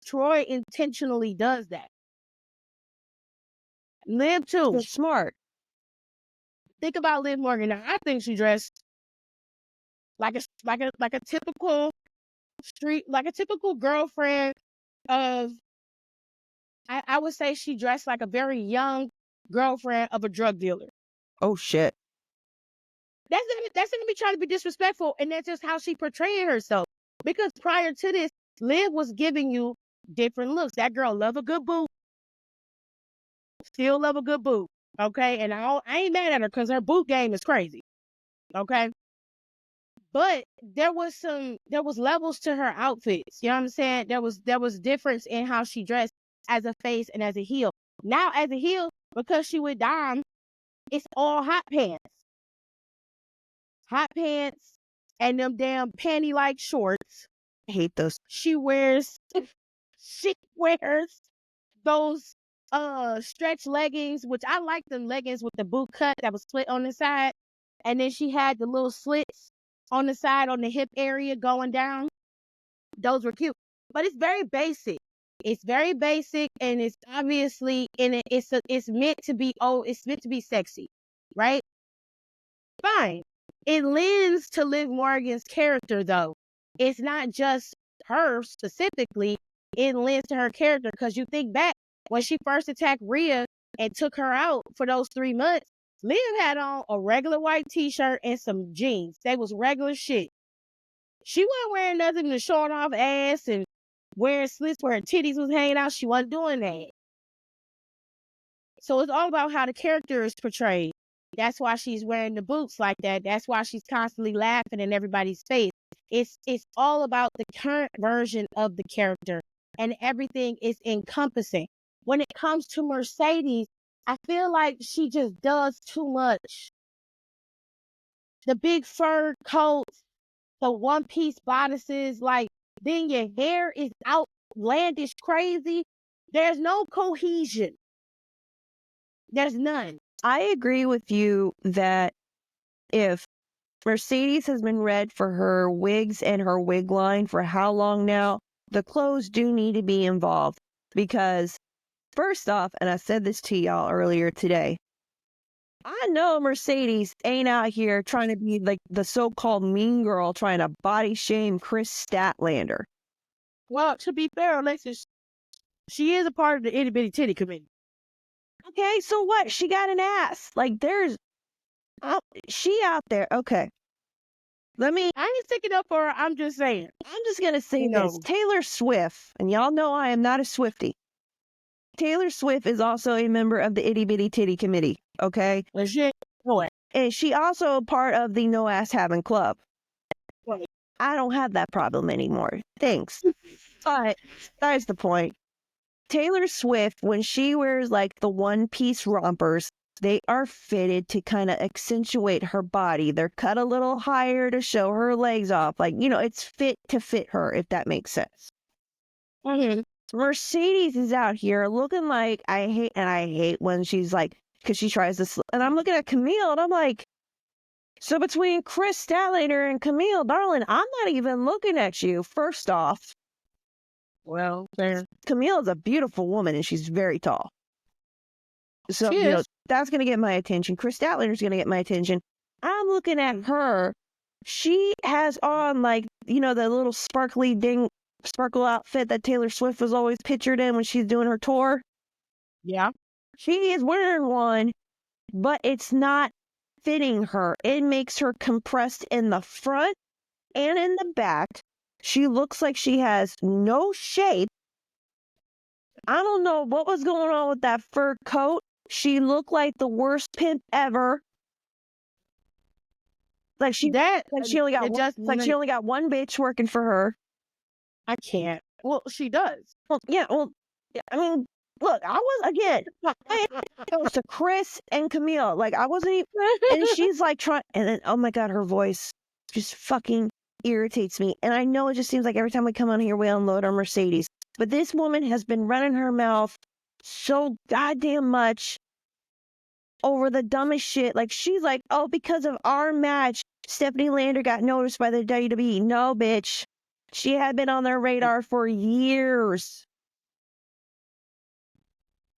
Troy intentionally does that. Liv too. You're smart. Think about Liv Morgan. Now, I think she dressed like a typical street, like a typical girlfriend of. I would say she dressed like a very young girlfriend of a drug dealer. Oh shit. That's not me trying to be disrespectful, and that's just how she portrayed herself. Because prior to this, Liv was giving you different looks. That girl love a good boot. Still love a good boot. Okay? And I ain't mad at her because her boot game is crazy. Okay? But there was levels to her outfits. You know what I'm saying? There was difference in how she dressed as a face and as a heel. Now as a heel, because she with Dom, it's all hot pants. Hot pants and them damn panty-like shorts. I hate those. She wears those stretch leggings, which I like them leggings with the boot cut that was split on the side. And then she had the little slits on the side on the hip area going down. Those were cute. But it's very basic. It's very basic, and it's obviously it's meant to be sexy, right? Fine. It lends to Liv Morgan's character, though. It's not just her specifically. It lends to her character, because you think back when she first attacked Rhea and took her out for those 3 months, Liv had on a regular white t-shirt and some jeans. They was regular shit. She wasn't wearing nothing to show off ass and wearing slits where her titties was hanging out. She wasn't doing that. So it's all about how the character is portrayed. That's why she's wearing the boots like that. That's why she's constantly laughing in everybody's face. It's all about the current version of the character, and everything is encompassing. When it comes to Mercedes, I feel like she just does too much. The big fur coats, the one-piece bodices, like, then your hair is outlandish crazy. There's no cohesion. There's none. I agree with you that if Mercedes has been red for her wigs and her wig line for how long now, the clothes do need to be involved. Because first off, and I said this to y'all earlier today, I know Mercedes ain't out here trying to be like the so-called mean girl trying to body shame Chris Statlander. Well, to be fair, Alexis, she is a part of the itty bitty titty committee. Okay, so what? She got an ass. Like, she out there. Okay. I ain't sticking up for her. I'm just saying. I'm just going to say No. this. Taylor Swift, and y'all know I am not a Swiftie. Taylor Swift is also a member of the itty bitty titty committee. Okay. Legit. Boy. And she also a part of the no ass having club. Right. I don't have that problem anymore. Thanks. But that's the point. Taylor Swift, when she wears like the one-piece rompers, they are fitted to kind of accentuate her body. They're cut a little higher to show her legs off. Like, it's fit to fit her, if that makes sense. Mm-hmm. Mercedes is out here looking like, I hate when she's like, because she tries to, and I'm looking at Camille and I'm like, so between Chris Statlander and Camille, darling, I'm not even looking at you, first off. Well, fair. Camille is a beautiful woman and she's very tall. So, that's going to get my attention. Chris Statlander is going to get my attention. I'm looking at her. She has on like, the little sparkle outfit that Taylor Swift was always pictured in when she's doing her tour. Yeah. She is wearing one, but it's not fitting her. It makes her compressed in the front and in the back. She looks like she has no shape. I don't know what was going on with that fur coat. She looked like the worst pimp ever. Like she only got one bitch working for her. I can't. Well, she does. I mean, look, I was to Chris and Camille. Like I wasn't even, and she's like trying, and then oh my god, her voice just fucking irritates me. And I know it just seems like every time we come on here, we unload our Mercedes. But this woman has been running her mouth so goddamn much over the dumbest shit. Like she's like, oh, because of our match, Stephanie Lander got noticed by the WWE. No, bitch. She had been on their radar for years.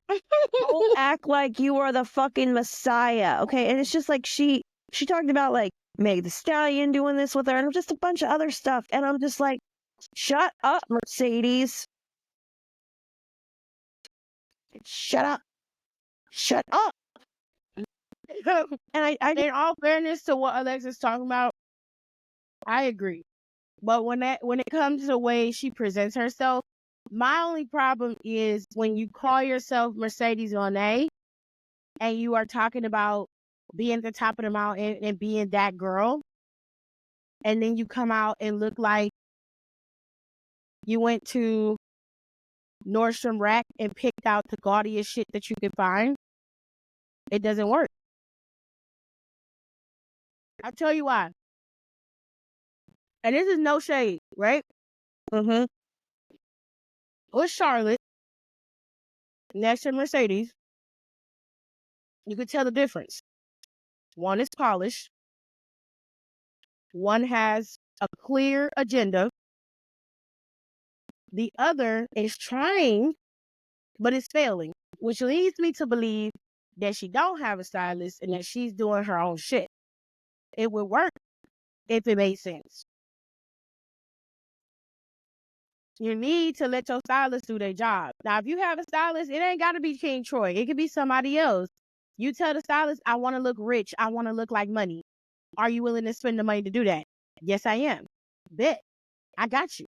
Don't act like you are the fucking Messiah, okay? And it's just like she talked about like Meg the Stallion doing this with her and just a bunch of other stuff. And I'm just like, shut up, Mercedes. Shut up. Shut up. And I In all fairness to what Alexa's talking about, I agree. But when it comes to the way she presents herself, my only problem is when you call yourself Mercedes Moné and you are talking about being at the top of the mountain and being that girl, and then you come out and look like you went to Nordstrom Rack and picked out the gaudiest shit that you could find, it doesn't work. I'll tell you why. And this is no shade, right? mm-hmm. With Charlotte next to Mercedes, you could tell the difference. One is polished. One has a clear agenda. The other is trying, but it's failing, which leads me to believe that she don't have a stylist and that she's doing her own shit. It would work if it made sense. You need to let your stylist do their job. Now, if you have a stylist, it ain't got to be King Troy. It could be somebody else. You tell the stylist, I want to look rich. I want to look like money. Are you willing to spend the money to do that? Yes, I am. Bet. I got you.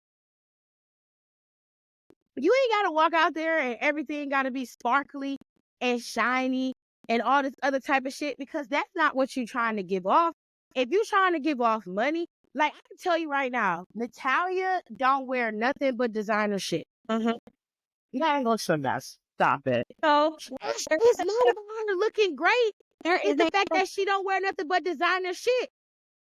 You ain't got to walk out there and everything got to be sparkly and shiny and all this other type of shit, because that's not what you're trying to give off. If you're trying to give off money, like I can tell you right now, Natalia don't wear nothing but designer shit. Mm-hmm. Yeah, listen, that's stop it. No, It's not about her looking great. It's the fact that she don't wear nothing but designer shit.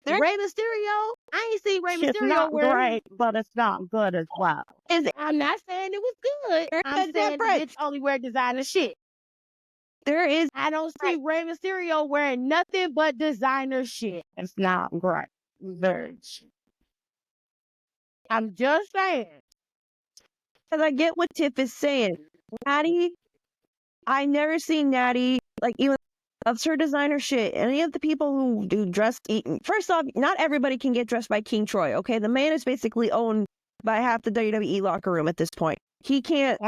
Rey Mysterio, I ain't seen Rey It's Mysterio not wear. great, but it's not good as well. I'm not saying it was good. I'm saying the bitch only wear designer shit. I don't see Rey Mysterio wearing nothing but designer shit. It's not great. Very. I'm just saying. Because I get what Tiff is saying. Natty, I never seen Natty, like, even of her designer shit. Any of the people who do first off, not everybody can get dressed by King Troy, okay? The man is basically owned by half the WWE locker room at this point. He can't,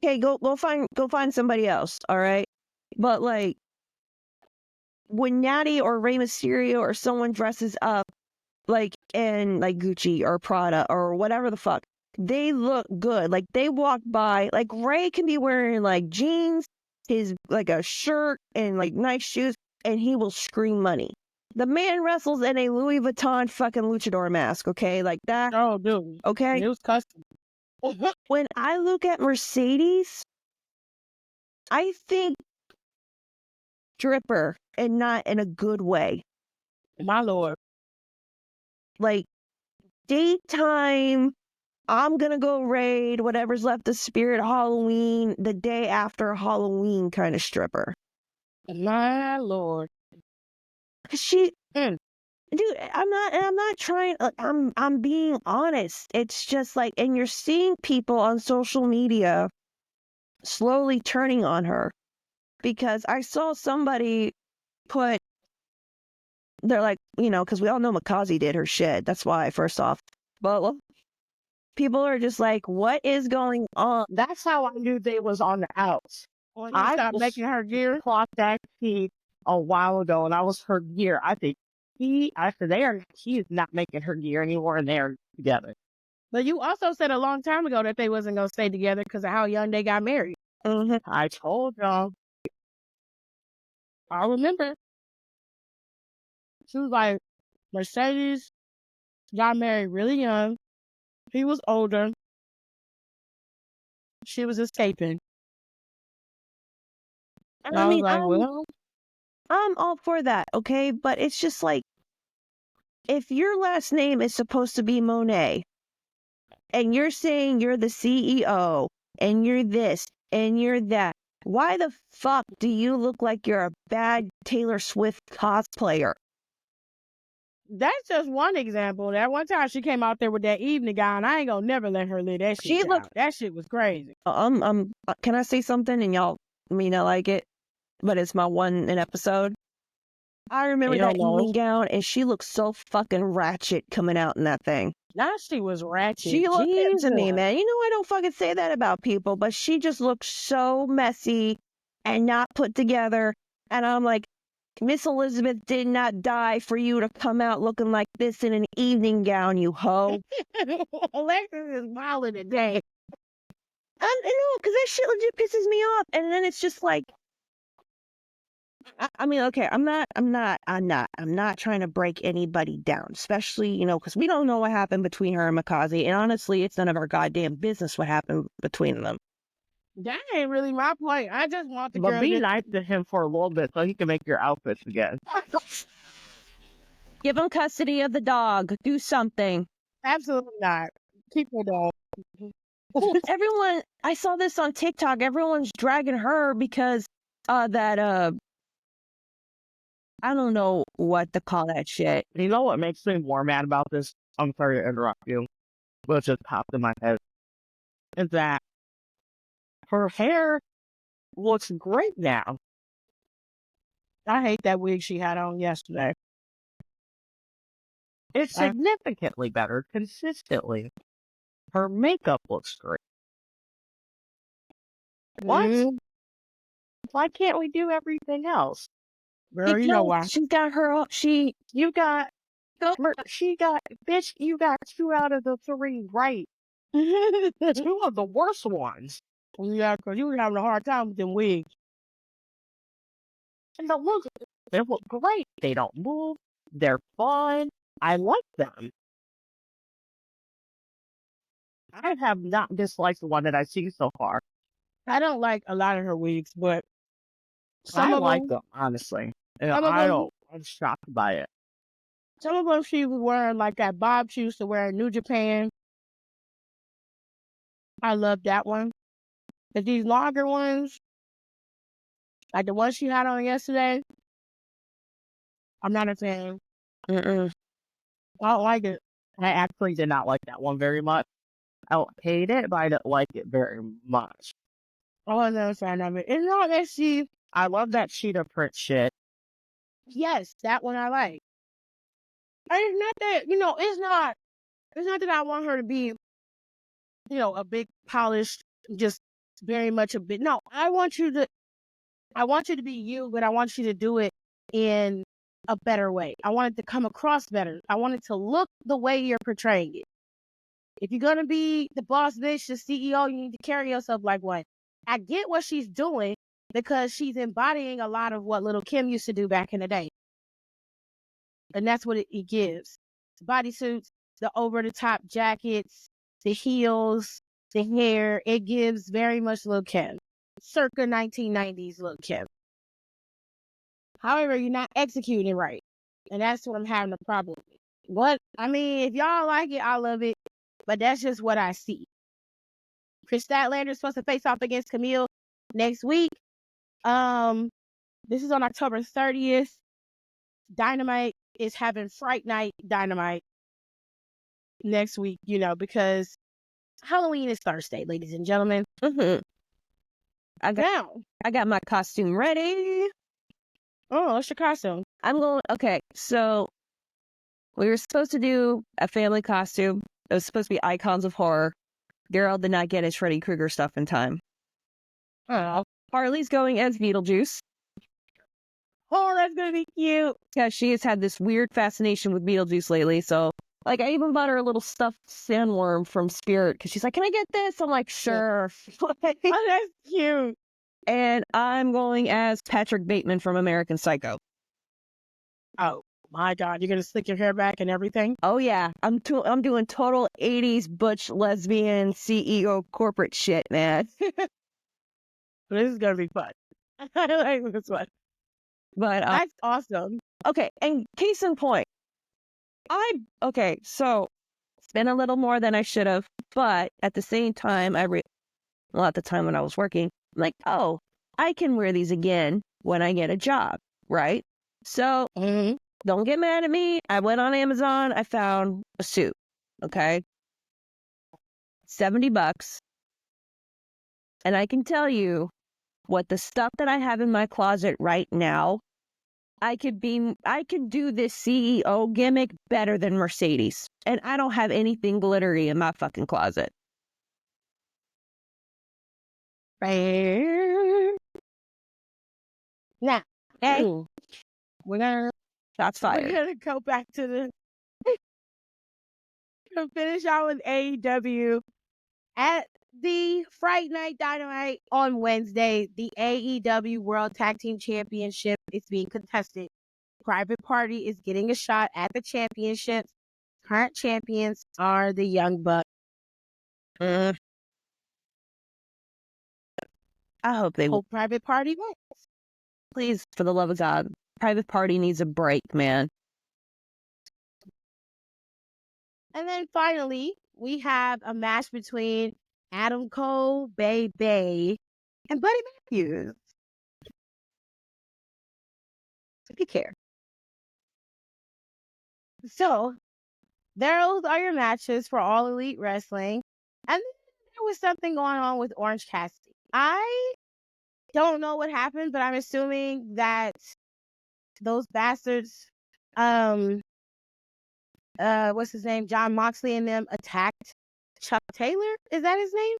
okay, go find somebody else, all right? But, like, when Natty or Rey Mysterio or someone dresses up, like, in, like, Gucci or Prada or whatever the fuck, they look good. Like, they walk by, like, Ray can be wearing, like, jeans, like, a shirt and, like, nice shoes, and he will scream money. The man wrestles in a Louis Vuitton fucking luchador mask, okay? Like that. Oh, dude. Okay? It was custom. When I look at Mercedes, I think stripper, and not in a good way. My lord. Like, daytime, I'm gonna go raid whatever's left of Spirit Halloween the day after Halloween kind of stripper. My lord. Dude, I'm not trying, I'm being honest. It's just like, and you're seeing people on social media slowly turning on her, because I saw somebody put, they're like, you know, because we all know Makazi did her shit. That's why, first off. But people are just like, what is going on? That's how I knew they was on the outs. When I stopped making her gear. Clocked that key a while ago, and I was her gear. I think she is not making her gear anymore, and they're together. But you also said a long time ago that they wasn't going to stay together because of how young they got married. Mm-hmm. I told y'all. I remember. She was like, Mercedes got married really young. He was older. She was escaping. And I was like, well, I'm all for that, okay? But it's just like, if your last name is supposed to be Monet, and you're saying you're the CEO, and you're this, and you're that, why the fuck do you look like you're a bad Taylor Swift cosplayer? That's just one example. That one time she came out there with that evening gown, I ain't gonna never let her live that shit down. That shit was crazy. Can I say something? And y'all mean I like it, but it's my one an episode. I remember You that don't know. evening gown, and she looked so fucking ratchet coming out in that thing. Now she was ratchet. She looked into me, Jesus. man. You know, I don't fucking say that about people, but she just looked so messy and not put together. And I'm like, Miss Elizabeth did not die for you to come out looking like this in an evening gown, you hoe. Alexis is wilding today. I know, because that shit legit pisses me off. And then it's just like, I mean, okay, I'm not trying to break anybody down, especially, you know, because we don't know what happened between her and Makazi. And honestly, it's none of our goddamn business what happened between them. That ain't really my point. I just want the But girl be to... nice to him for a little bit so he can make your outfits again. Give him custody of the dog. Do something. Absolutely not. Keep her dog. Everyone, I saw this on TikTok. Everyone's dragging her because I don't know what to call that shit. You know what makes me more mad about this? I'm sorry to interrupt you, but it just popped in my head. Is that her hair looks great now. I hate that wig she had on yesterday. It's significantly better consistently. Her makeup looks great. What? Mhm. Why can't we do everything else? Girl, you know why. She's got her. You got, bitch, you got 2 out of the 3 right. 2 of the worst ones. Yeah, because you were having a hard time with them wigs. And they look great. They don't move. They're fun. I like them. I have not disliked the one that I've seen so far. I don't like a lot of her wigs, but I some of like them, them, honestly. And some of them, I'm shocked by it. some of them she was wearing like that bob she used to wear in New Japan. I love that one. But these longer ones, like the one she had on yesterday, I'm not a fan. Mm-mm. I don't like it. I actually did not like that one very much. I don't hate it, but I don't like it very much. I wasn't a fan of it. It's not that she, I love that cheetah print shit. yes, that one I like. And it's not that, you know, it's not that I want her to be, you know, a big polished, just very much a bit. No, I want you to be you, but I want you to do it in a better way. I want it to come across better. I want it to look the way you're portraying it. If you're going to be the boss bitch, the CEO, you need to carry yourself like one. I get what she's doing because she's embodying a lot of what Little Kim used to do back in the day. And that's what it gives. The bodysuits, the over-the-top jackets, the heels, the hair. It gives very much Lil' Kim. Circa 1990s Lil' Kim. However, you're not executing it right. And that's what I'm having a problem with. What? I mean, if y'all like it, I love it. But that's just what I see. Chris Statlander's supposed to face off against Camille next week. This is on October 30th. Dynamite is having Fright Night Dynamite next week, you know, because Halloween is Thursday, ladies and gentlemen. Mm-hmm. I got my costume ready. Oh, what's your costume? Okay, so we were supposed to do a family costume. It was supposed to be icons of horror. Daryl did not get his Freddy Krueger stuff in time. Oh, Harley's going as Beetlejuice. oh, that's gonna be cute. Yeah, she has had this weird fascination with Beetlejuice lately. So, like, I even bought her a little stuffed sandworm from Spirit because she's like, "Can I get this?" I'm like, "Sure." Oh, that's cute. And I'm going as Patrick Bateman from American Psycho. Oh my God, you're gonna slick your hair back and everything? Oh yeah, I'm doing total 80s butch lesbian CEO corporate shit, man. This is gonna be fun. I like this one. But That's awesome. okay, and case in point, so spent a little more than I should have, but at the same time, at the time when I was working, I'm like, oh, I can wear these again when I get a job, right? So don't get mad at me. I went on Amazon. I found a suit. Okay. $70. And I can tell you with the stuff that I have in my closet right now, I could do this CEO gimmick better than Mercedes. And I don't have anything glittery in my fucking closet. Now, Hey, we're gonna shots fired. go back to the to finish out with AEW at the Fright Night Dynamite on Wednesday. The AEW World Tag Team Championship is being contested. Private Party is getting a shot at the championships. Current champions are the Young Bucks. I hope they will. Hope Private Party wins. Please, for the love of God, Private Party needs a break, man. And then finally, we have a match between Adam Cole, Bay Bay, and Buddy Matthews. If you care. So, those are your matches for All Elite Wrestling. And then there was something going on with Orange Cassidy. I don't know what happened, but I'm assuming that those bastards, what's his name? John Moxley and them attacked Chuck Taylor. Is that his name?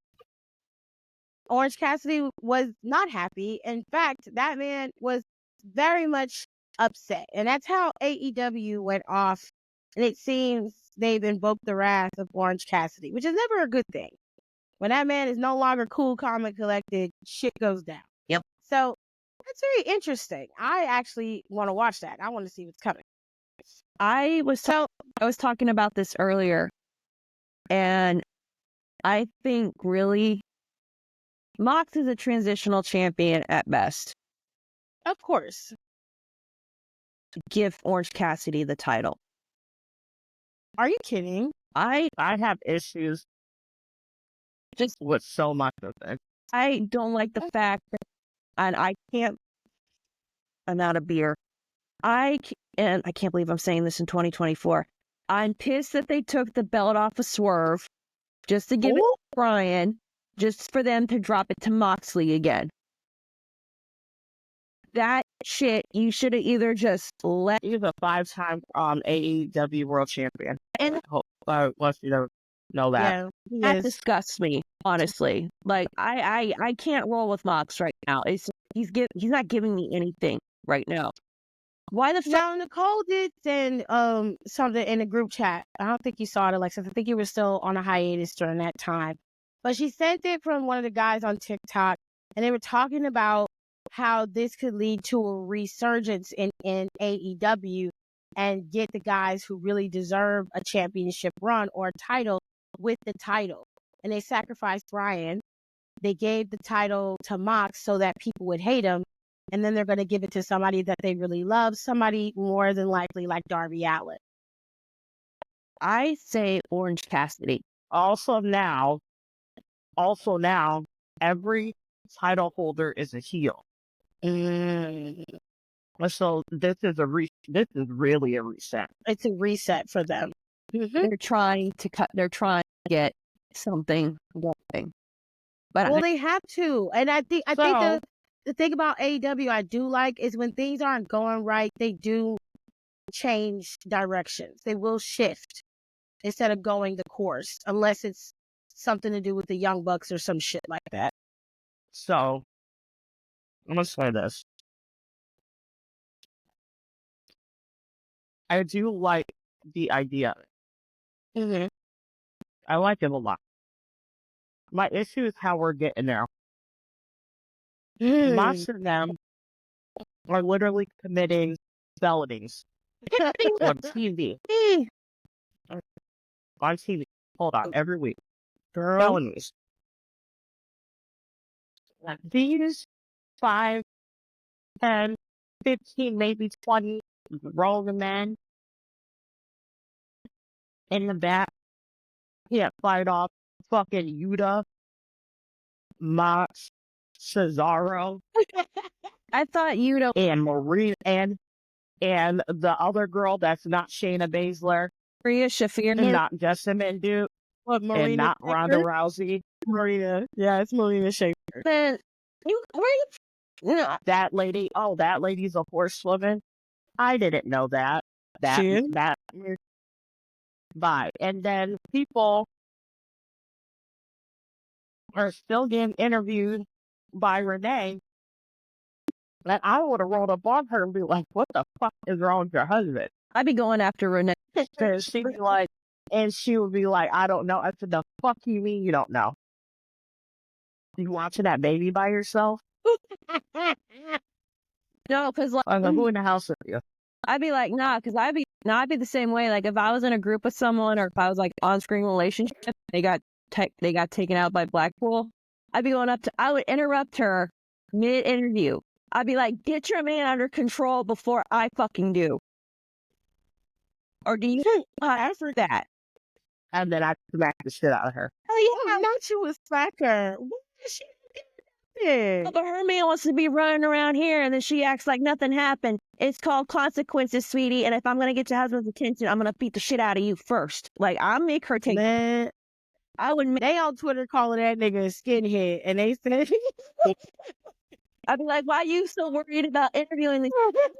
Orange Cassidy was not happy. In fact, that man was very much upset. And that's how AEW went off. And it seems they've invoked the wrath of Orange Cassidy, which is never a good thing. When that man is no longer cool, calm, and collected, shit goes down. Yep. So that's very interesting. I actually want to watch that. I want to see what's coming. I was talking about this earlier, and I think really Mox is a transitional champion at best. Of course. Give Orange Cassidy the title. Are you kidding? I have issues just with so much of it. I don't like the fact that, and I can't. I'm out of beer. I can't believe I'm saying this in 2024. I'm pissed that they took the belt off of Swerve just to give it to Brian, just for them to drop it to Moxley again. That shit, you should have either just let. He's a 5-time AEW World Champion. And Unless you don't know that. Yeah, he that is. disgusts me, honestly. Like I can't roll with Mox right now. He's not giving me anything right now. Why the fuck? Now, Nicole did send something in the group chat. I don't think you saw it, Alexis. I think you were still on a hiatus during that time. But she sent it from one of the guys on TikTok, and they were talking about how this could lead to a resurgence in AEW and get the guys who really deserve a championship run or a title with the title. And they sacrificed Brian. They gave the title to Mox so that people would hate him. And then they're going to give it to somebody that they really love, somebody more than likely like Darby Allin. I say Orange Cassidy. Also now, every title holder is a heel. So this is really a reset. It's a reset for them. They're trying to get something going. But Well, they have to. And I think the thing about AEW I do like is when things aren't going right, they do change directions. They will shift instead of going the course, unless it's something to do with the Young Bucks or some shit like that. So, I'm going to say this. I do like the idea of it. I like it a lot. My issue is how we're getting there. Most of them are literally committing felonies on TV. On TV. Hold on, every week. Felonies. These 5, 10, 15, maybe 20 grown men in the back can't fight off fucking Yuta, Mox, Cesaro. I thought Yuta and Marie and the other girl that's not Shayna Baszler, Maria Shafir, and not Jessamine Duke, and not Ronda Rousey. Marina. Yeah, it's Marina Shafir. Man, where the That lady, that lady's a horsewoman. I didn't know that. That vibe. And then people are still getting interviewed by Renee. And I would have rolled up on her and be like, what the fuck is wrong with your husband? I'd be going after Renee. And she'd be like, and she would be like, I don't know. I said, the fuck you mean you don't know? You watching that baby by yourself? No, because like, I was like, who in the house with you? I'd be like, nah, because I'd be the same way. Like if I was in a group with someone, or if I was like on-screen relationship, they got taken out by Blackpool. I'd be going up to, I would interrupt her mid-interview. I'd be like, get your man under control before I fucking do. Or do you after that? And then I smacked the shit out of her. Hell yeah. Not you would smack her. What is she doing? But her man wants to be running around here, and then she acts like nothing happened. It's called consequences, sweetie. And if I'm going to get your husband's attention, I'm going to beat the shit out of you first. Like, I'll make her take... Man, I would make... they on Twitter calling that nigga a skinhead, and they said... I'd be like, why you so worried about interviewing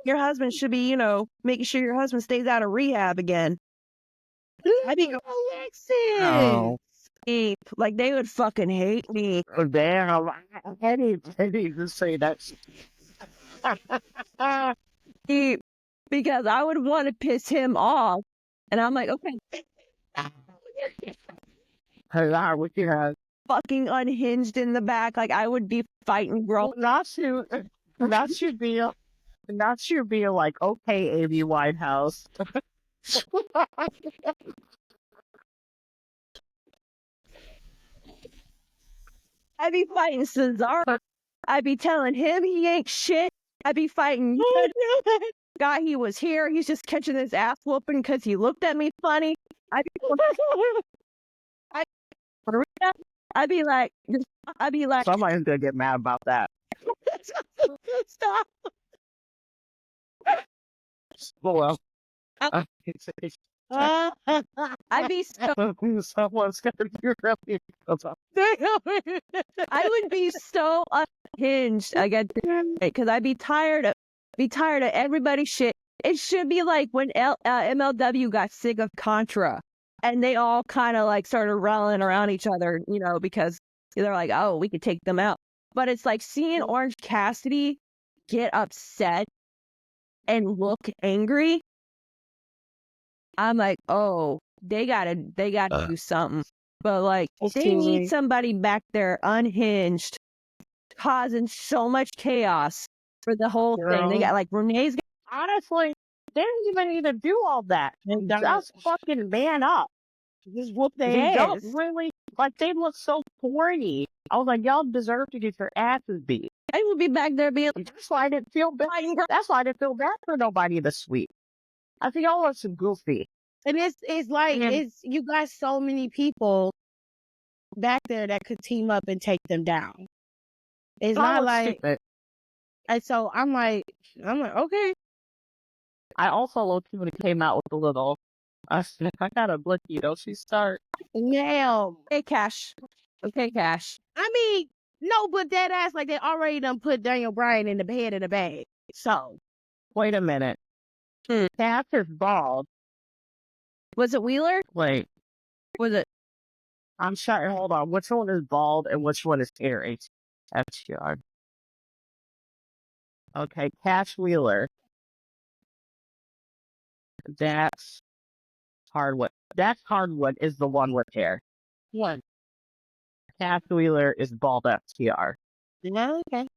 your husband? Should be, making sure your husband stays out of rehab again. I'd be going, Alexis! Oh. Like, they would fucking hate me. Oh, damn. I didn't even say that. Because I would want to piss him off. And I'm like, okay. Hello, what you have? Fucking unhinged in the back. Like, I would be fighting girl. Not should be like, okay, Amy Winehouse. I'd be fighting Cesar. I'd be telling him he ain't shit. I'd be fighting you. Guy, he was here. He's just catching his ass whooping because he looked at me funny. I'd be like, Somebody's gonna get mad about that. Stop. Well, I'd be so, someone's gonna be really I would be so unhinged. I get because I'd be tired of everybody's shit. It should be like when MLW got sick of Contra, and they all kind of like started rallying around each other, because they're like, oh, we could take them out. But it's like seeing Orange Cassidy get upset and look angry. I'm like, oh, they gotta do something. But like, they need somebody back there unhinged, causing so much chaos for the whole thing. They got like Renee's. Honestly, they didn't even need to do all that. Just fucking man up. Just whoop their ass. Really, like they look so corny. I was like, y'all deserve to get your asses beat. I would be back there being. That's why I didn't feel bad. That's why I didn't feel bad for nobody this week. I think y'all are some goofy. And it's like, you got so many people back there that could team up and take them down. It's not like, stupid. And so I'm like, okay. I also looked when it came out with a little. I said, I got a blicky. Don't she start? Now, Okay, Cash. I mean, no, but that ass, like they already done put Daniel Bryan in the head of the bag. So, wait a minute. Cash is bald. Was it Wheeler? Wait. Was it? I'm sorry. Hold on. Which one is bald and which one is hairy? FTR. Okay, Cash Wheeler. That's Hardwood. That's Hardwood is the one with hair. one. Cash Wheeler is bald FTR. Yeah, okay.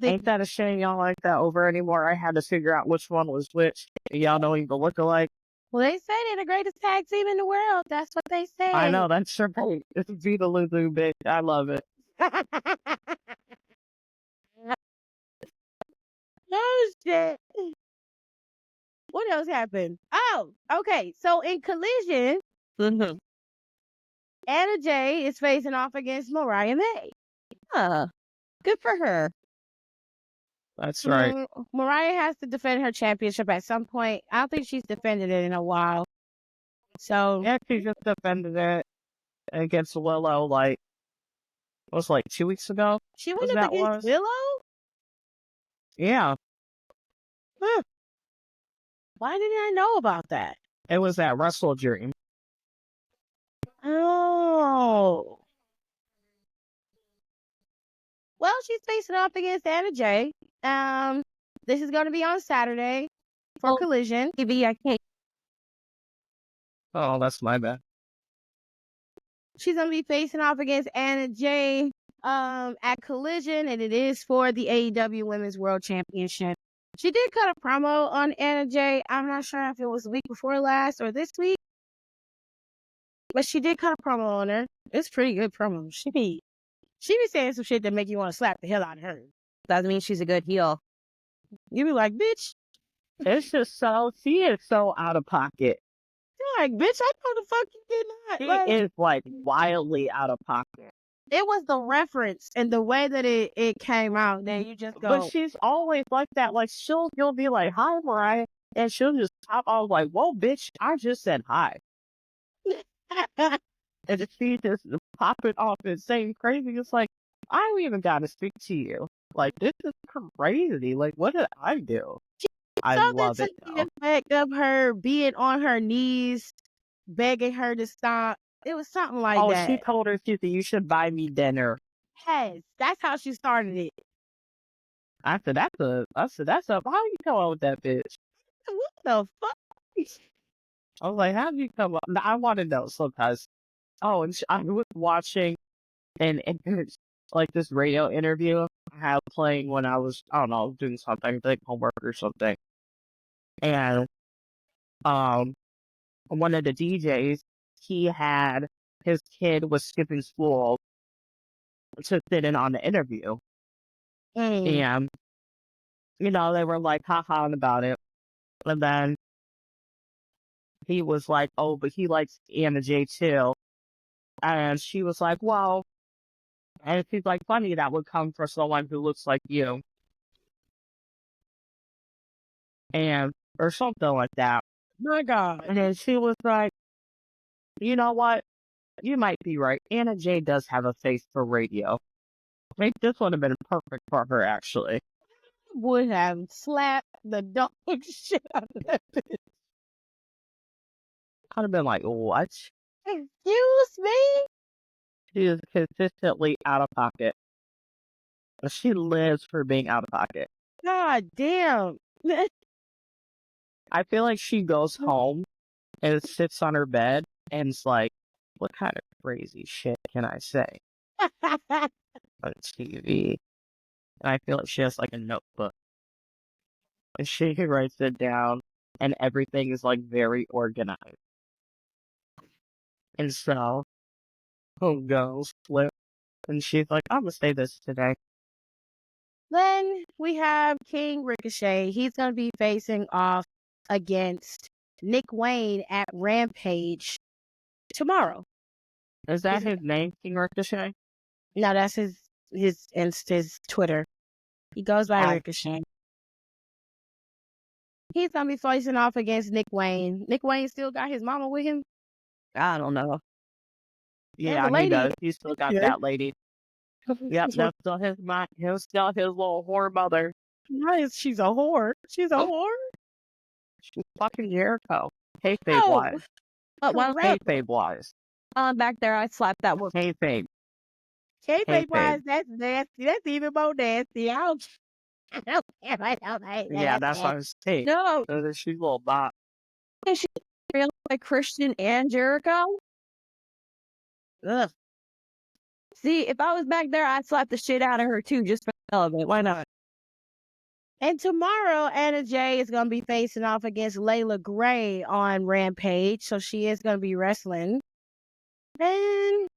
Ain't that a shame y'all like that over anymore? I had to figure out which one was which. Y'all don't even look alike. Well, they say they're the greatest tag team in the world. That's what they say. I know, that's sure right. It's Vita Lulu, bitch. I love it. Oh, shit. What else happened? Oh, okay. So in Collision, Anna Jay is facing off against Mariah May. Good for her. That's right. Mariah has to defend her championship at some point. I don't think she's defended it in a while. So Yeah, she just defended it against Willow like It was like 2 weeks ago. She Was went up that against was? Willow? Yeah, Huh. Why didn't I know about that? it was that Wrestle Dream. Oh. Well, she's facing off against Anna Jay. This is going to be on Saturday for Collision. TV, I can't. Oh, that's my bad. She's going to be facing off against Anna Jay at Collision, and it is for the AEW Women's World Championship. She did cut a promo on Anna Jay. I'm not sure if it was the week before last or this week, but she did cut a promo on her. It's a pretty good promo. She be saying some shit that make you want to slap the hell out of her. That means she's a good heel. You be like, bitch. It's just so, she is so out of pocket. You're like, bitch, I know the fuck you did not. She Like, is like wildly out of pocket. it was the reference and the way that it came out that you just go. But she's always like that. Like, you'll be like, hi, Mariah. And she'll just pop off like, whoa, bitch, I just said hi. And she just popping off and saying crazy. It's like, I don't even got to speak to you. Like, this is crazy. Like, what did I do? I love it, Something though. to the effect of her being on her knees, begging her to stop. It was something like that. She told her, you should buy me dinner. Yes, that's how she started it. I said, that's a, how you come up with that, bitch? What the fuck? I was like, how did you come up? I want to know sometimes. Oh, and I was watching and like this radio interview I had playing when I was, I don't know, doing something, like homework or something. And one of the DJs, his kid was skipping school to sit in on the interview. And, they were like, haha about it. And then he was like, oh, but he likes Anna Jay too. And she was like, well, and she's like, funny that would come from someone who looks like you. And, or something like that. My God. And then she was like, you know what? You might be right. Anna Jay does have a face for radio. I think this would have been perfect for her, actually. Would have slapped the dog shit out of that bitch. I'd have been like, what? Excuse me? She is consistently out of pocket. She lives for being out of pocket. God damn. I feel like she goes home and sits on her bed and is like, what kind of crazy shit can I say on TV? And I feel like she has like a notebook. And she writes it down and everything is like very organized. And so, home goes, flip. And she's like, I'm gonna say this today. Then we have King Ricochet. He's going to be facing off against Nick Wayne at Rampage tomorrow. Is that his name, King Ricochet? No, that's his Twitter. He goes by Ricochet. He's going to be facing off against Nick Wayne. Nick Wayne still got his mama with him? I don't know. Yeah, he does. He still got that lady. Yep, that's still his little whore mother. Nice. She's a whore. She's a whore? She's fucking Jericho. Kayfabe wise. Kayfabe wise. Back there, I slapped that woman. Kayfabe. Kayfabe wise, that's nasty. That's even more nasty. I don't care. I don't like that. Yeah, that's what I was saying. No. She's a little bot. Is she really like Christian and Jericho? Ugh. See, if I was back there, I'd slap the shit out of her too, just for the hell of it. Why not? And tomorrow, Anna Jay is going to be facing off against Layla Gray on Rampage. So she is going to be wrestling. And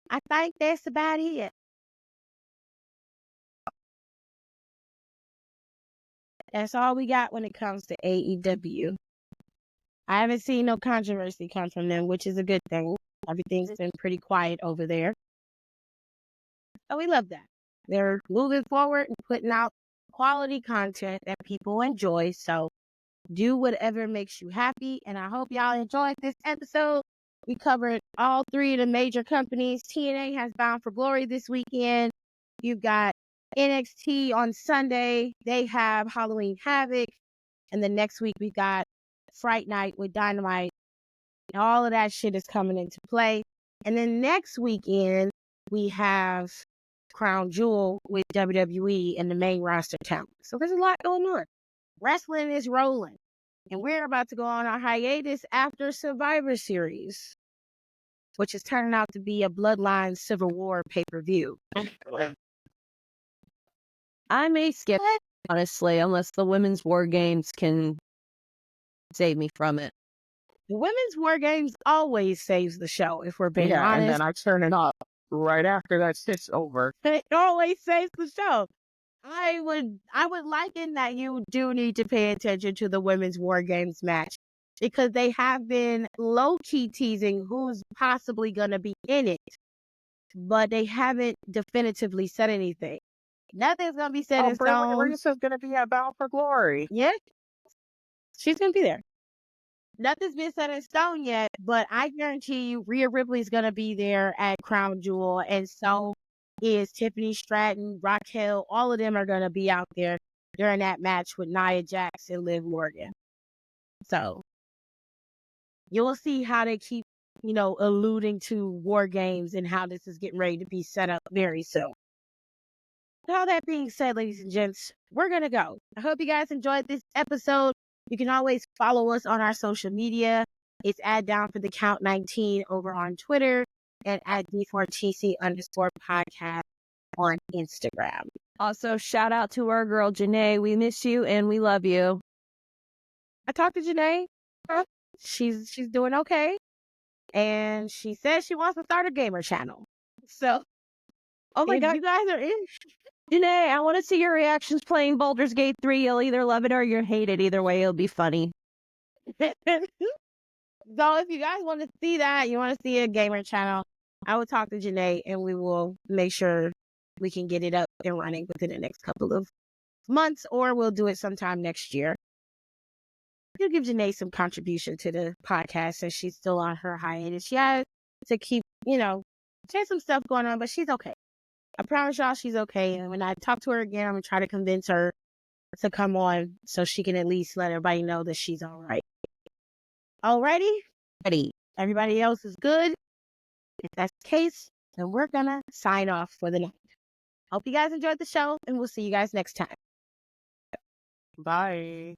I think that's about it. That's all we got when it comes to AEW. I haven't seen no controversy come from them, which is a good thing. Everything's been pretty quiet over there. So we love that. They're moving forward and putting out quality content that people enjoy. So do whatever makes you happy. And I hope y'all enjoyed this episode. We covered all three of the major companies. TNA has Bound for Glory this weekend. You've got NXT on Sunday. They have Halloween Havoc. And then next week, we got Fright Night with Dynamite. And all of that shit is coming into play. And then next weekend, we have Crown Jewel with WWE and the main roster talent. So there's a lot going on. Wrestling is rolling. And we're about to go on our hiatus after Survivor Series, which is turning out to be a Bloodline Civil War pay-per-view. I may skip it, honestly, unless the Women's War Games can save me from it. The Women's War Games always saves the show, if we're being honest. And then I turn it off right after that shit's over. It always saves the show. I would liken that you do need to pay attention to the Women's War Games match because they have been low-key teasing who's possibly going to be in it, but they haven't definitively said anything. Nothing's going to be set in stone. Britt going to be at Bound for Glory. Yeah, she's going to be there. Nothing's been set in stone yet, but I guarantee you Rhea Ripley's going to be there at Crown Jewel, and so is Tiffany Stratton, Raquel. All of them are going to be out there during that match with Nia Jax and Liv Morgan. So you'll see how they keep, alluding to War Games and how this is getting ready to be set up very soon. With all that being said, ladies and gents, we're going to go. I hope you guys enjoyed this episode. You can always follow us on our social media. It's @downforthecount19 over on Twitter and @D4TC_podcast on Instagram. Also, shout out to our girl, Janae. We miss you and we love you. I talked to Janae. She's doing okay. And she says she wants to start a gamer channel. So, oh my God, you guys are in. Janae, I want to see your reactions playing Baldur's Gate 3. You'll either love it or you'll hate it. Either way, it'll be funny. So if you guys want to see that, you want to see a gamer channel, I will talk to Janae and we will make sure we can get it up and running within the next couple of months, or we'll do it sometime next year. You'll give Janae some contribution to the podcast since she's still on her hiatus. She has to keep, she has some stuff going on, but she's okay. I promise y'all she's okay. And when I talk to her again, I'm going to try to convince her to come on so she can at least let everybody know that she's all right. Alrighty? Ready. Everybody else is good. If that's the case, then we're going to sign off for the night. Hope you guys enjoyed the show, and we'll see you guys next time. Bye.